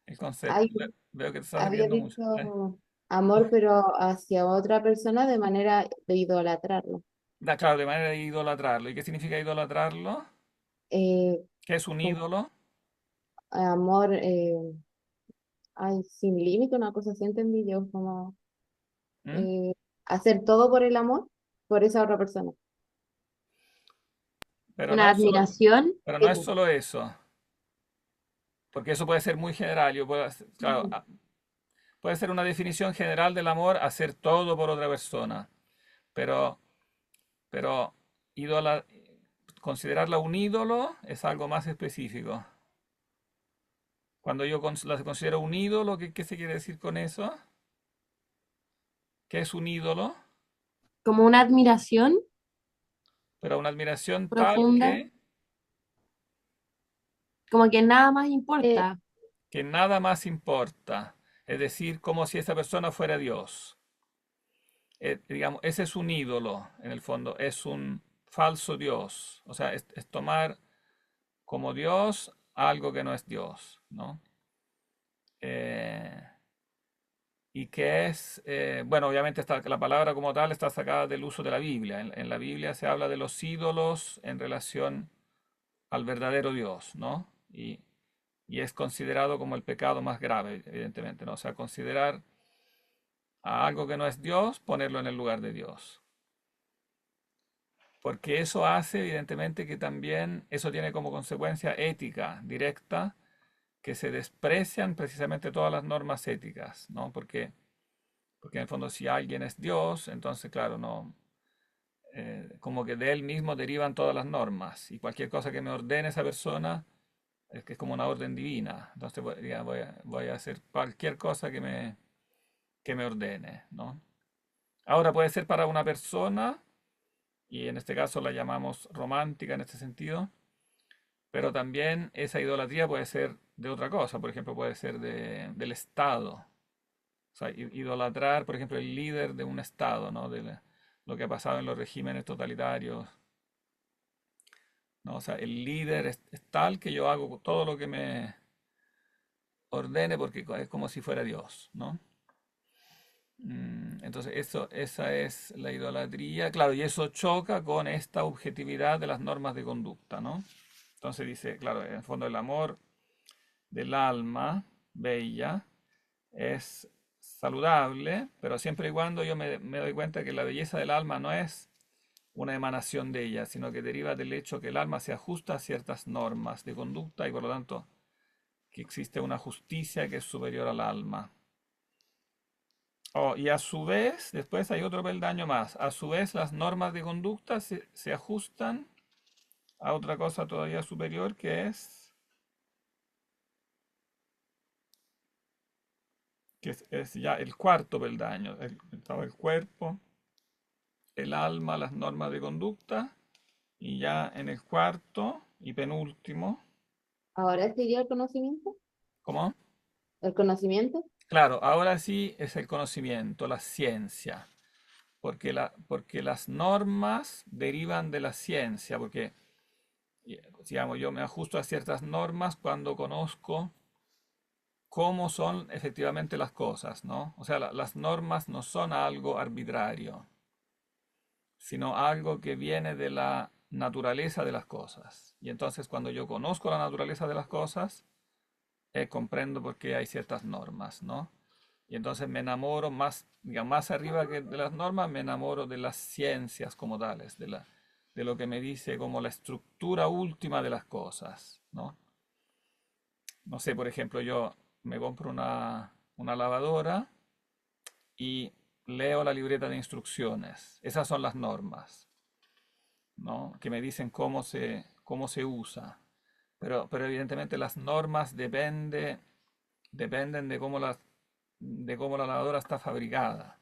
el concepto. Ay, Veo que te estás había desviando mucho, ¿eh? dicho amor, pero hacia otra persona de manera de idolatrarlo. Claro, de manera de idolatrarlo. ¿Y qué significa idolatrarlo? Eh, ¿Qué es un Como ídolo? amor, ay, sin límite, una cosa así entendí yo, como ¿Mm? eh, hacer todo por el amor, por esa otra persona. Pero no Una es solo, admiración. pero no Sí, es pues. solo eso, porque eso puede ser muy general. Claro, puede ser una definición general del amor, hacer todo por otra persona, pero, pero ídola- considerarla un ídolo es algo más específico. Cuando yo la considero un ídolo, ¿qué se quiere decir con eso? ¿Qué es un ídolo? Como una admiración Pero una admiración tal profunda, como que nada más importa. que nada más importa. Es decir, como si esa persona fuera Dios. Digamos, ese es un ídolo, en el fondo, es un falso Dios. O sea, es tomar como Dios algo que no es Dios, ¿no? Eh, y que es, bueno, obviamente la palabra como tal está sacada del uso de la Biblia. En la Biblia se habla de los ídolos en relación al verdadero Dios, ¿no? Y es considerado como el pecado más grave, evidentemente, ¿no? O sea, considerar a algo que no es Dios, ponerlo en el lugar de Dios. Porque eso hace, evidentemente, que también eso tiene como consecuencia ética directa que se desprecian precisamente todas las normas éticas, ¿no? Porque en el fondo si alguien es Dios, entonces, claro, no, como que de él mismo derivan todas las normas y cualquier cosa que me ordene esa persona es que es como una orden divina. Entonces voy a hacer cualquier cosa que me ordene, ¿no? Ahora puede ser para una persona, y en este caso la llamamos romántica en este sentido, pero también esa idolatría puede ser de otra cosa, por ejemplo, puede ser del Estado. O sea, idolatrar, por ejemplo, el líder de un Estado, ¿no? Lo que ha pasado en los regímenes totalitarios, ¿no? O sea, el líder es tal que yo hago todo lo que ordene porque es como si fuera Dios, ¿no? Entonces, esa es la idolatría, claro, y eso choca con esta objetividad de las normas de conducta, ¿no? Entonces dice, claro, en el fondo el amor del alma bella es saludable, pero siempre y cuando yo me doy cuenta que la belleza del alma no es una emanación de ella, sino que deriva del hecho que el alma se ajusta a ciertas normas de conducta y por lo tanto que existe una justicia que es superior al alma. Oh, y a su vez, después hay otro peldaño más. A su vez, las normas de conducta se ajustan a otra cosa todavía superior que es ya el cuarto peldaño. Estaba el cuerpo, el alma, las normas de conducta, y ya en el cuarto y penúltimo, ¿Ahora sería el conocimiento? ¿cómo? ¿El conocimiento? Claro, ahora sí es el conocimiento, la ciencia, porque las normas derivan de la ciencia, porque, digamos, yo me ajusto a ciertas normas cuando conozco cómo son efectivamente las cosas, ¿no? O sea, las normas no son algo arbitrario, sino algo que viene de la naturaleza de las cosas. Y entonces cuando yo conozco la naturaleza de las cosas, comprendo por qué hay ciertas normas, ¿no? Y entonces me enamoro más, digamos, más arriba que de las normas, me enamoro de las ciencias como tales, de lo que me dice como la estructura última de las cosas, ¿no? No sé, por ejemplo, yo me compro una lavadora y leo la libreta de instrucciones. Esas son las normas, ¿no? Que me dicen cómo se usa. Pero evidentemente las normas dependen de cómo la lavadora está fabricada.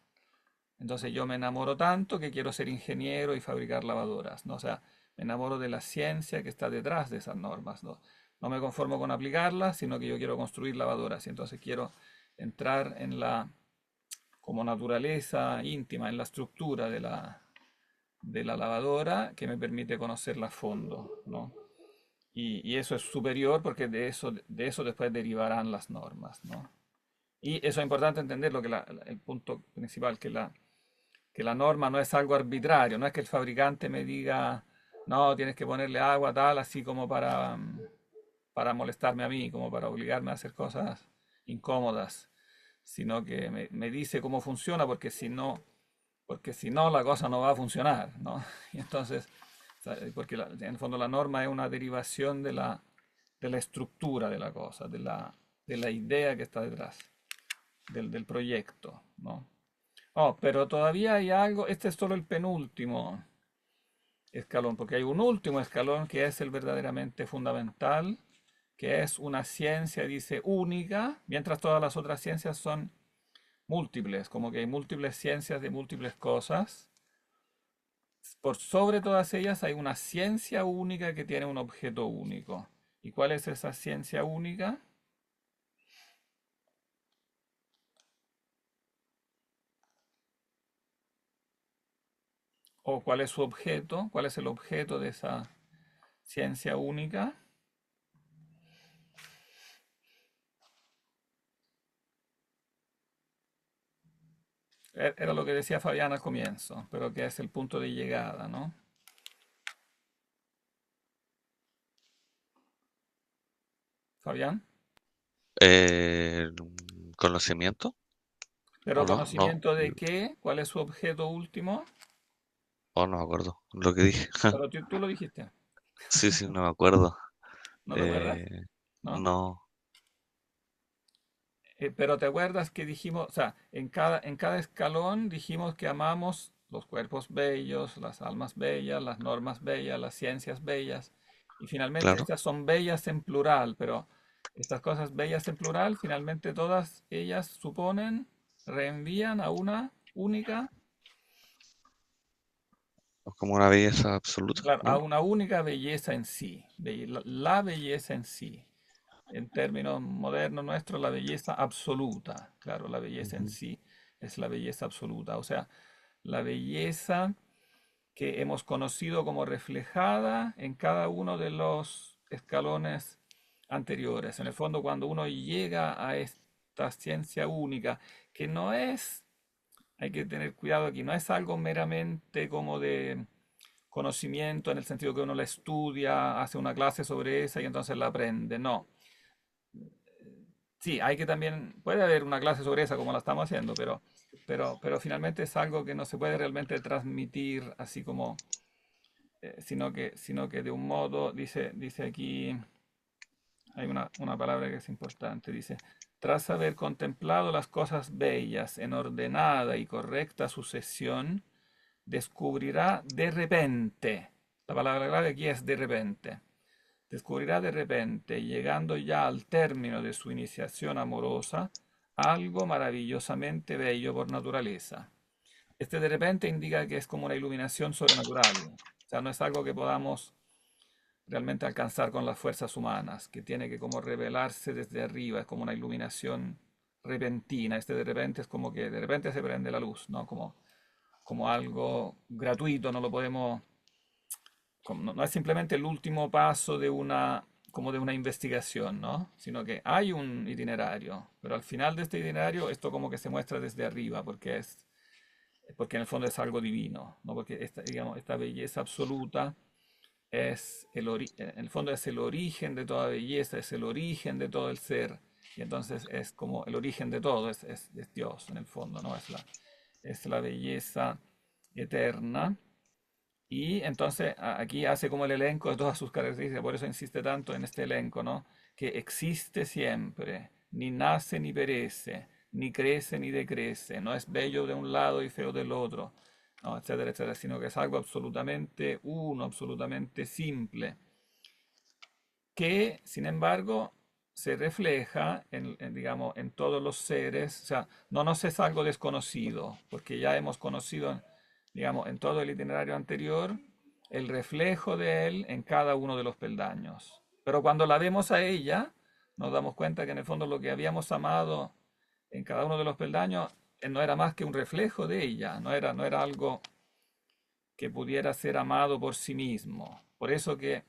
Entonces yo me enamoro tanto que quiero ser ingeniero y fabricar lavadoras, ¿no? O sea, me enamoro de la ciencia que está detrás de esas normas, ¿no? No me conformo con aplicarlas, sino que yo quiero construir lavadoras y entonces quiero entrar en la como naturaleza íntima, en la estructura de la lavadora que me permite conocerla a fondo, ¿no? Y eso es superior porque de eso después derivarán las normas, ¿no? Y eso es importante entenderlo, el punto principal, que la norma no es algo arbitrario, no es que el fabricante me diga, no, tienes que ponerle agua tal, así como para molestarme a mí, como para obligarme a hacer cosas incómodas, sino que me dice cómo funciona, porque si no la cosa no va a funcionar, ¿no? Y entonces, porque en el fondo la norma es una derivación de la estructura de la cosa, de la idea que está detrás, del proyecto, ¿no? Oh, pero todavía hay algo, este es solo el penúltimo escalón, porque hay un último escalón que es el verdaderamente fundamental, que es una ciencia, dice, única, mientras todas las otras ciencias son múltiples, como que hay múltiples ciencias de múltiples cosas. Por sobre todas ellas hay una ciencia única que tiene un objeto único. ¿Y cuál es esa ciencia única? ¿O cuál es su objeto? ¿Cuál es el objeto de esa ciencia única? Era lo que decía Fabián al comienzo, pero que es el punto de llegada, ¿no? Fabián, Eh, ¿Conocimiento? ¿O pero no? No, conocimiento de qué, ¿cuál es su objeto último? o no me acuerdo lo que dije. Pero tú lo dijiste, Sí, sí, no me acuerdo. ¿no te acuerdas? Eh, ¿No? no, Pero te acuerdas que dijimos, o sea, en cada escalón dijimos que amamos los cuerpos bellos, las almas bellas, las normas bellas, las ciencias bellas, y finalmente claro. estas son bellas en plural, pero estas cosas bellas en plural, finalmente todas ellas reenvían a una única, Como una belleza absoluta, claro, a ¿no? una única belleza en sí, la belleza en sí. En términos modernos nuestros, la belleza absoluta. Claro, la belleza en Ujú. sí es la belleza absoluta. O sea, la belleza que hemos conocido como reflejada en cada uno de los escalones anteriores. En el fondo, cuando uno llega a esta ciencia única, que no es, hay que tener cuidado aquí, no es algo meramente como de conocimiento en el sentido que uno la estudia, hace una clase sobre esa y entonces la aprende. No. Sí, hay que también, puede haber una clase sobre esa como la estamos haciendo, pero finalmente es algo que no se puede realmente transmitir así como, sino que de un modo, dice aquí, hay una palabra que es importante, dice, tras haber contemplado las cosas bellas en ordenada y correcta sucesión, descubrirá de repente, la palabra clave aquí es de repente, descubrirá de repente, llegando ya al término de su iniciación amorosa, algo maravillosamente bello por naturaleza. Este de repente indica que es como una iluminación sobrenatural, o sea, no es algo que podamos realmente alcanzar con las fuerzas humanas, que tiene que como revelarse desde arriba, es como una iluminación repentina. Este de repente es como que de repente se prende la luz, ¿no? Como algo gratuito, no lo podemos, no es simplemente el último paso de una, como de una investigación, ¿no? Sino que hay un itinerario, pero al final de este itinerario esto como que se muestra desde arriba, porque en el fondo es algo divino, ¿no? Porque esta, digamos, esta belleza absoluta en el fondo es el origen de toda belleza, es el origen de todo el ser, y entonces es como el origen de todo, es Dios en el fondo, ¿no? Es la belleza eterna. Y entonces aquí hace como el elenco de todas sus características, por eso insiste tanto en este elenco, ¿no? Que existe siempre, ni nace ni perece, ni crece ni decrece, no es bello de un lado y feo del otro, ¿no? Etcétera, etcétera, sino que es algo absolutamente uno, absolutamente simple, que sin embargo se refleja digamos, en todos los seres, o sea, no nos es algo desconocido, porque ya hemos conocido, digamos, en todo el itinerario anterior, el reflejo de él en cada uno de los peldaños. Pero cuando la vemos a ella, nos damos cuenta que en el fondo lo que habíamos amado en cada uno de los peldaños no era más que un reflejo de ella, no era algo que pudiera ser amado por sí mismo. Por eso que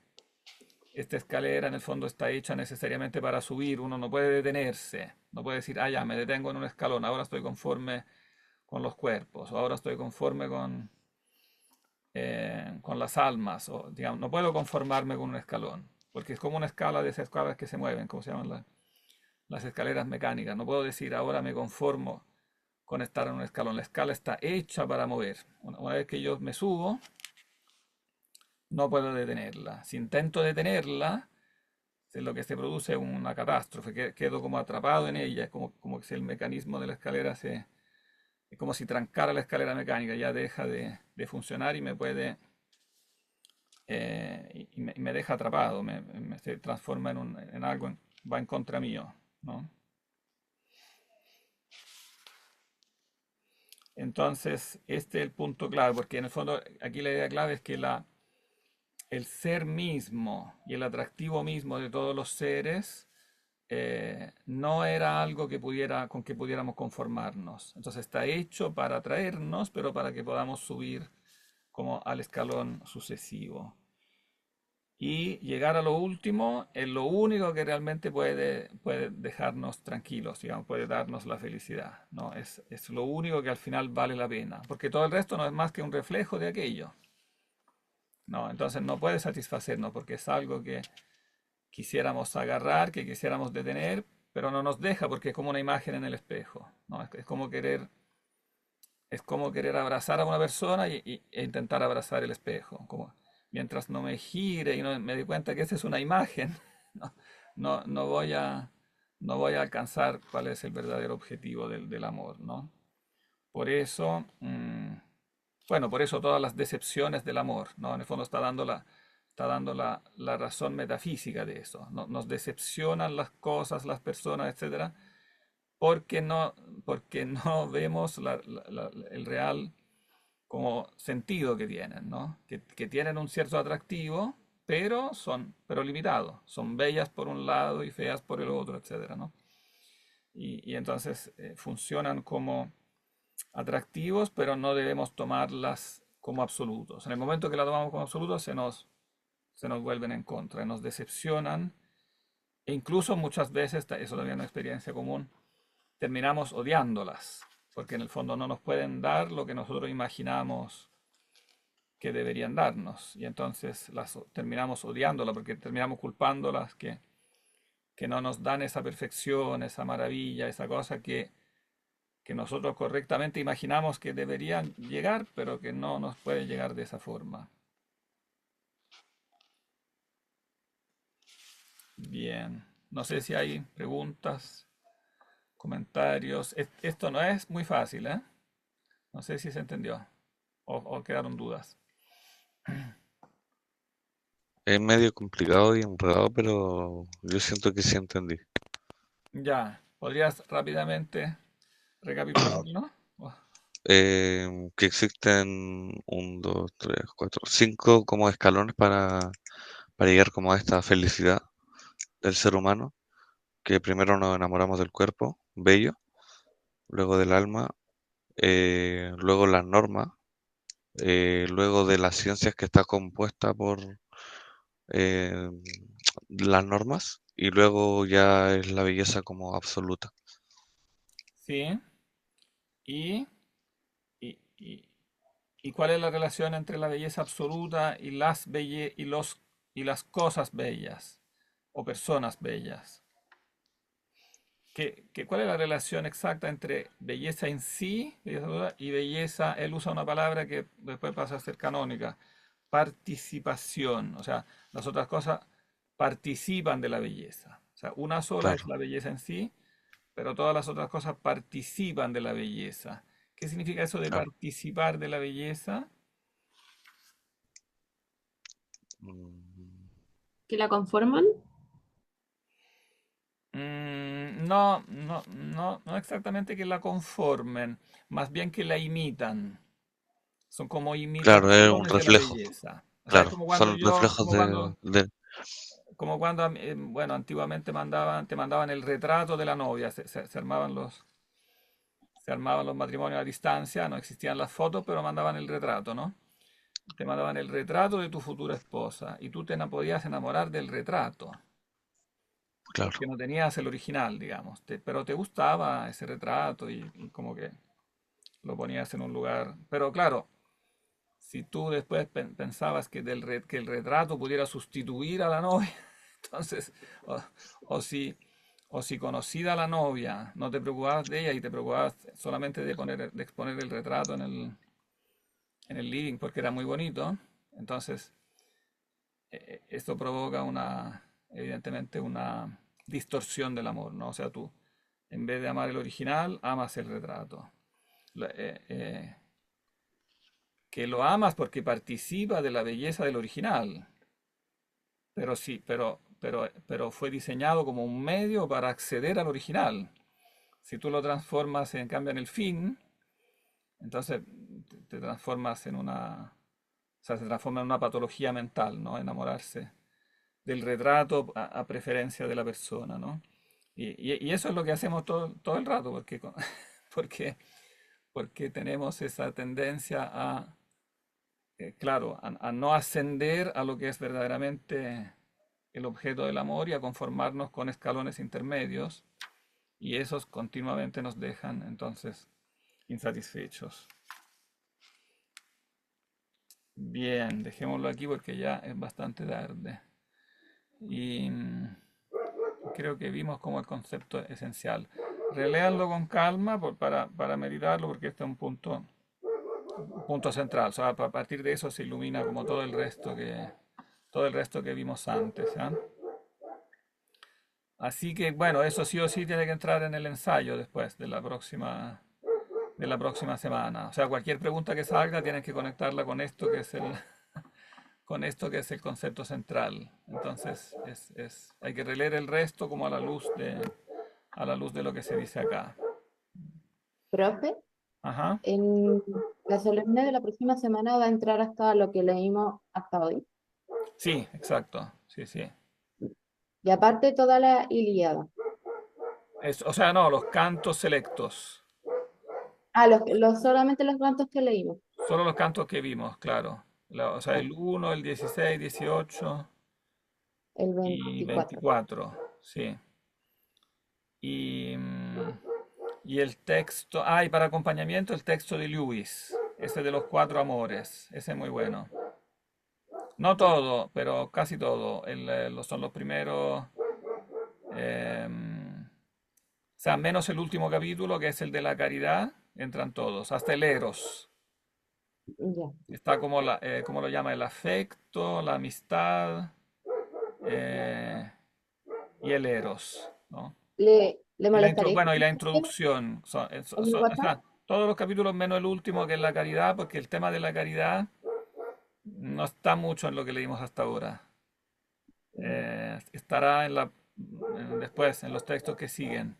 esta escalera en el fondo está hecha necesariamente para subir, uno no puede detenerse, no puede decir, ah, ya, me detengo en un escalón, ahora estoy conforme con los cuerpos, o ahora estoy conforme con las almas, o digamos, no puedo conformarme con un escalón, porque es como una escala de esas escalas que se mueven, como se llaman las escaleras mecánicas, no puedo decir, ahora me conformo con estar en un escalón, la escala está hecha para mover, una vez que yo me subo, no puedo detenerla. Si intento detenerla, lo que se produce es una catástrofe, quedo como atrapado en ella, es como si el mecanismo de la escalera es como si trancara la escalera mecánica, ya deja de funcionar y me puede, y me deja atrapado, se transforma en algo, va en contra mío, ¿no? Entonces, este es el punto clave, porque en el fondo aquí la idea clave es que el ser mismo y el atractivo mismo de todos los seres no era algo con que pudiéramos conformarnos. Entonces está hecho para atraernos, pero para que podamos subir como al escalón sucesivo. Y llegar a lo último es lo único que realmente puede dejarnos tranquilos, digamos, puede darnos la felicidad, ¿no? Es lo único que al final vale la pena, porque todo el resto no es más que un reflejo de aquello. No, entonces no puede satisfacernos porque es algo que quisiéramos agarrar, que quisiéramos detener, pero no nos deja porque es como una imagen en el espejo, ¿no? Es como querer abrazar a una persona e intentar abrazar el espejo. Mientras no me gire y no me dé cuenta que esa es una imagen, no, no voy a alcanzar cuál es el verdadero objetivo del amor, ¿no? Por eso, bueno, por eso todas las decepciones del amor, ¿no? En el fondo está dando la razón metafísica de eso. Nos decepcionan las cosas, las personas, etcétera, porque no vemos el real como sentido que tienen, ¿no? Que tienen un cierto atractivo, pero limitado. Son bellas por un lado y feas por el otro, etcétera, ¿no? Y entonces funcionan como atractivos, pero no debemos tomarlas como absolutos. En el momento que la tomamos como absolutos, se nos vuelven en contra, nos decepcionan E incluso muchas veces, eso también es una experiencia común, terminamos odiándolas, porque en el fondo no nos pueden dar lo que nosotros imaginamos que deberían darnos. Y entonces terminamos odiándolas porque terminamos culpándolas que no nos dan esa perfección, esa maravilla, esa cosa que nosotros correctamente imaginamos que deberían llegar, pero que no nos puede llegar de esa forma. Bien, no sé si hay preguntas, comentarios. Esto no es muy fácil, ¿eh? No sé si se entendió o quedaron dudas. Es medio complicado y enredado, pero yo siento que sí entendí. Ya, ¿podrías rápidamente recapitularlo? Que existen 5 como escalones para llegar como a esta felicidad del ser humano, que primero nos enamoramos del cuerpo, bello, luego del alma, luego las normas, luego de las ciencias que está compuesta por eh, las normas, y luego ya es la belleza como absoluta. Sí. ¿Y, y y cuál es la relación entre la belleza absoluta y y las cosas bellas o personas bellas? ¿Cuál es la relación exacta entre belleza en sí, belleza absoluta, y belleza? Él usa una palabra que después pasa a ser canónica, participación. O sea, las otras cosas participan de la belleza. O sea, una sola es Claro. la belleza en sí, pero todas las otras cosas participan de la belleza. ¿Qué significa eso de Claro. participar de la belleza? Mm, ¿Que la conforman? No exactamente que la conformen, más bien que la imitan. Son como Claro, es un imitaciones de la reflejo. belleza. O sea, es Claro, son reflejos como cuando, bueno, antiguamente te mandaban el retrato de la novia, se armaban los matrimonios a distancia, no existían las fotos, pero mandaban el retrato, ¿no? Te mandaban el retrato de tu futura esposa y tú podías enamorar del retrato, porque claro, no tenías el original, digamos, pero te gustaba ese retrato y como que lo ponías en un lugar. Pero claro, si tú después pensabas que el retrato pudiera sustituir a la novia, entonces, o, o si, o si conocida la novia, no te preocupabas de ella y te preocupabas solamente de exponer el retrato en el living porque era muy bonito, entonces esto provoca evidentemente una distorsión del amor, ¿no? O sea, tú, en vez de amar el original, amas el retrato. La- eh, eh, que lo amas porque participa de la belleza del original, pero sí, pero fue diseñado como un medio para acceder al original. Si tú lo transformas en cambio en el fin, entonces te transformas o sea, se transforma en una patología mental, ¿no? Enamorarse del retrato a preferencia de la persona, ¿no? Y eso es lo que hacemos todo el rato, porque, porque tenemos esa tendencia claro, a no ascender a lo que es verdaderamente el objeto del amor y a conformarnos con escalones intermedios, y esos continuamente nos dejan entonces insatisfechos. Bien, dejémoslo aquí porque ya es bastante tarde. Y creo que vimos como el concepto esencial. Reléanlo con calma para meditarlo porque este es un punto central. O sea, a partir de eso se ilumina como todo el resto que vimos antes. ¿Ah? Así que bueno, eso sí o sí tiene que entrar en el ensayo después de la próxima semana. O sea, cualquier pregunta que salga tienes que conectarla con esto que es con esto que es el concepto central. Entonces, hay que releer el resto como a la luz de lo que se dice acá. Profe, Ajá. en la solemne de la próxima semana va a entrar hasta lo que leímos hasta hoy. Sí, exacto. Sí, sí. Y aparte toda la Ilíada. O sea, no, los cantos selectos. Ah, solamente los cantos que leímos. Solo los cantos que vimos, claro. O sea, Ya, el 1, el 16, 18 el y 24. 24. sí. Y, y el texto, y para acompañamiento el texto de Lewis, ese de los cuatro amores, ese es muy bueno. No todo, pero casi todo. Son los primeros, o sea, menos el último capítulo, que es el de la caridad, entran todos, hasta el eros. Ya. Está como lo llama, el afecto, la amistad eh, y el eros, ¿no? ¿Le molestaría Bueno, y la escribirme introducción. en mi WhatsApp? Todos los capítulos menos el último, que es la caridad, porque el tema de la caridad no está mucho en lo que leímos hasta ahora. Estará después, en los textos que siguen.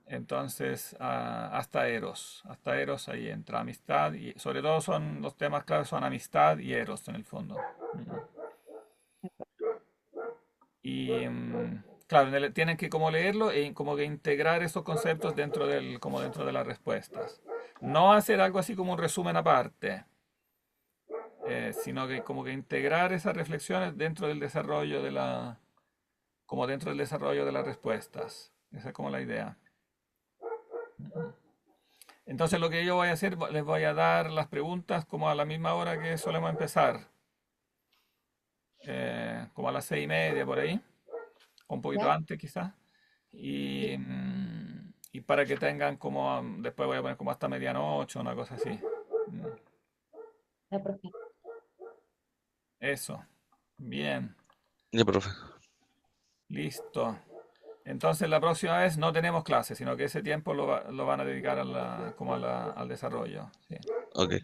Entonces, hasta Eros ahí entra amistad y sobre todo son los temas claves son amistad y Eros en el fondo. Y claro, tienen que como leerlo y como que integrar esos conceptos como dentro de las respuestas. No hacer algo así como un resumen aparte, sino que como que integrar esas reflexiones dentro del desarrollo como dentro del desarrollo de las respuestas. Esa es como la idea. Entonces lo que yo voy a hacer, les voy a dar las preguntas como a la misma hora que solemos empezar, como a las 6:30 por ahí, o un poquito ¿Ya? antes quizás, y para que tengan como, después voy a poner como hasta medianoche, una cosa así. Mm, Ya, profe. Eso, bien, Ya, profe. listo. Entonces la próxima vez no tenemos clase, sino que ese tiempo lo van a dedicar al desarrollo. Sí. Ok,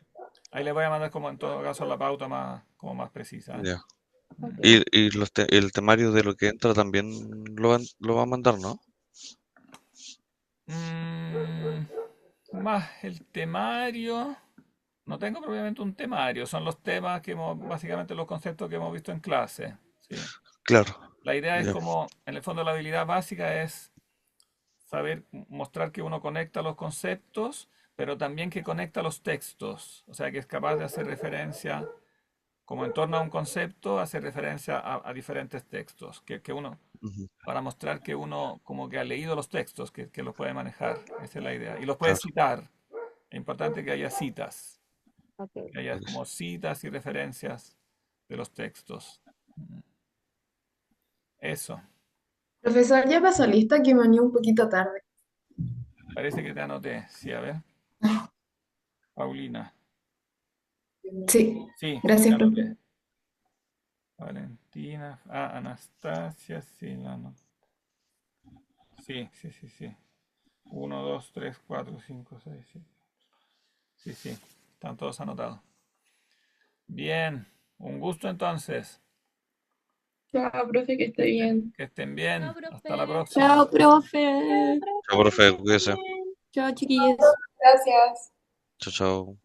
Ahí les voy a mandar como en todo caso la pauta como más precisa. ya. Mm. Y el temario de lo que entra también lo va a mandar, ¿no? Mm, Más el temario. No tengo propiamente un temario, son los temas básicamente los conceptos que hemos visto en clase. Sí. Claro, La idea es ya. como, en el fondo la habilidad básica es saber mostrar que uno conecta los conceptos, pero también que conecta los textos. O sea, que es capaz de hacer referencia, como en torno a un concepto, hacer referencia a diferentes textos. Que uno, Ujú, para mostrar que uno como que ha leído los textos, que los puede manejar. Esa es la idea. Y los puede claro, citar. Es importante que haya citas, Ok. que haya ok. como citas y referencias de los textos. Eso. Profesor, ya pasó lista que me uní un poquito tarde. Parece que te anoté. Sí, a ver. Paulina. Sí, Sí, sí, te gracias, profe. anoté. Valentina. Anastasia, sí, la anoté. Sí, sí, sí, sí. 1, 2, 3, 4, 5, 6, 7. Sí, sí. Están todos anotados. Bien. Un gusto entonces. Chao, profe, que esté bien. Que estén bien. Chao, Hasta la profe. próxima. Chao, profe. Chao, profe, cuídese. Chao, chiquillos. Gracias. Chao, chao.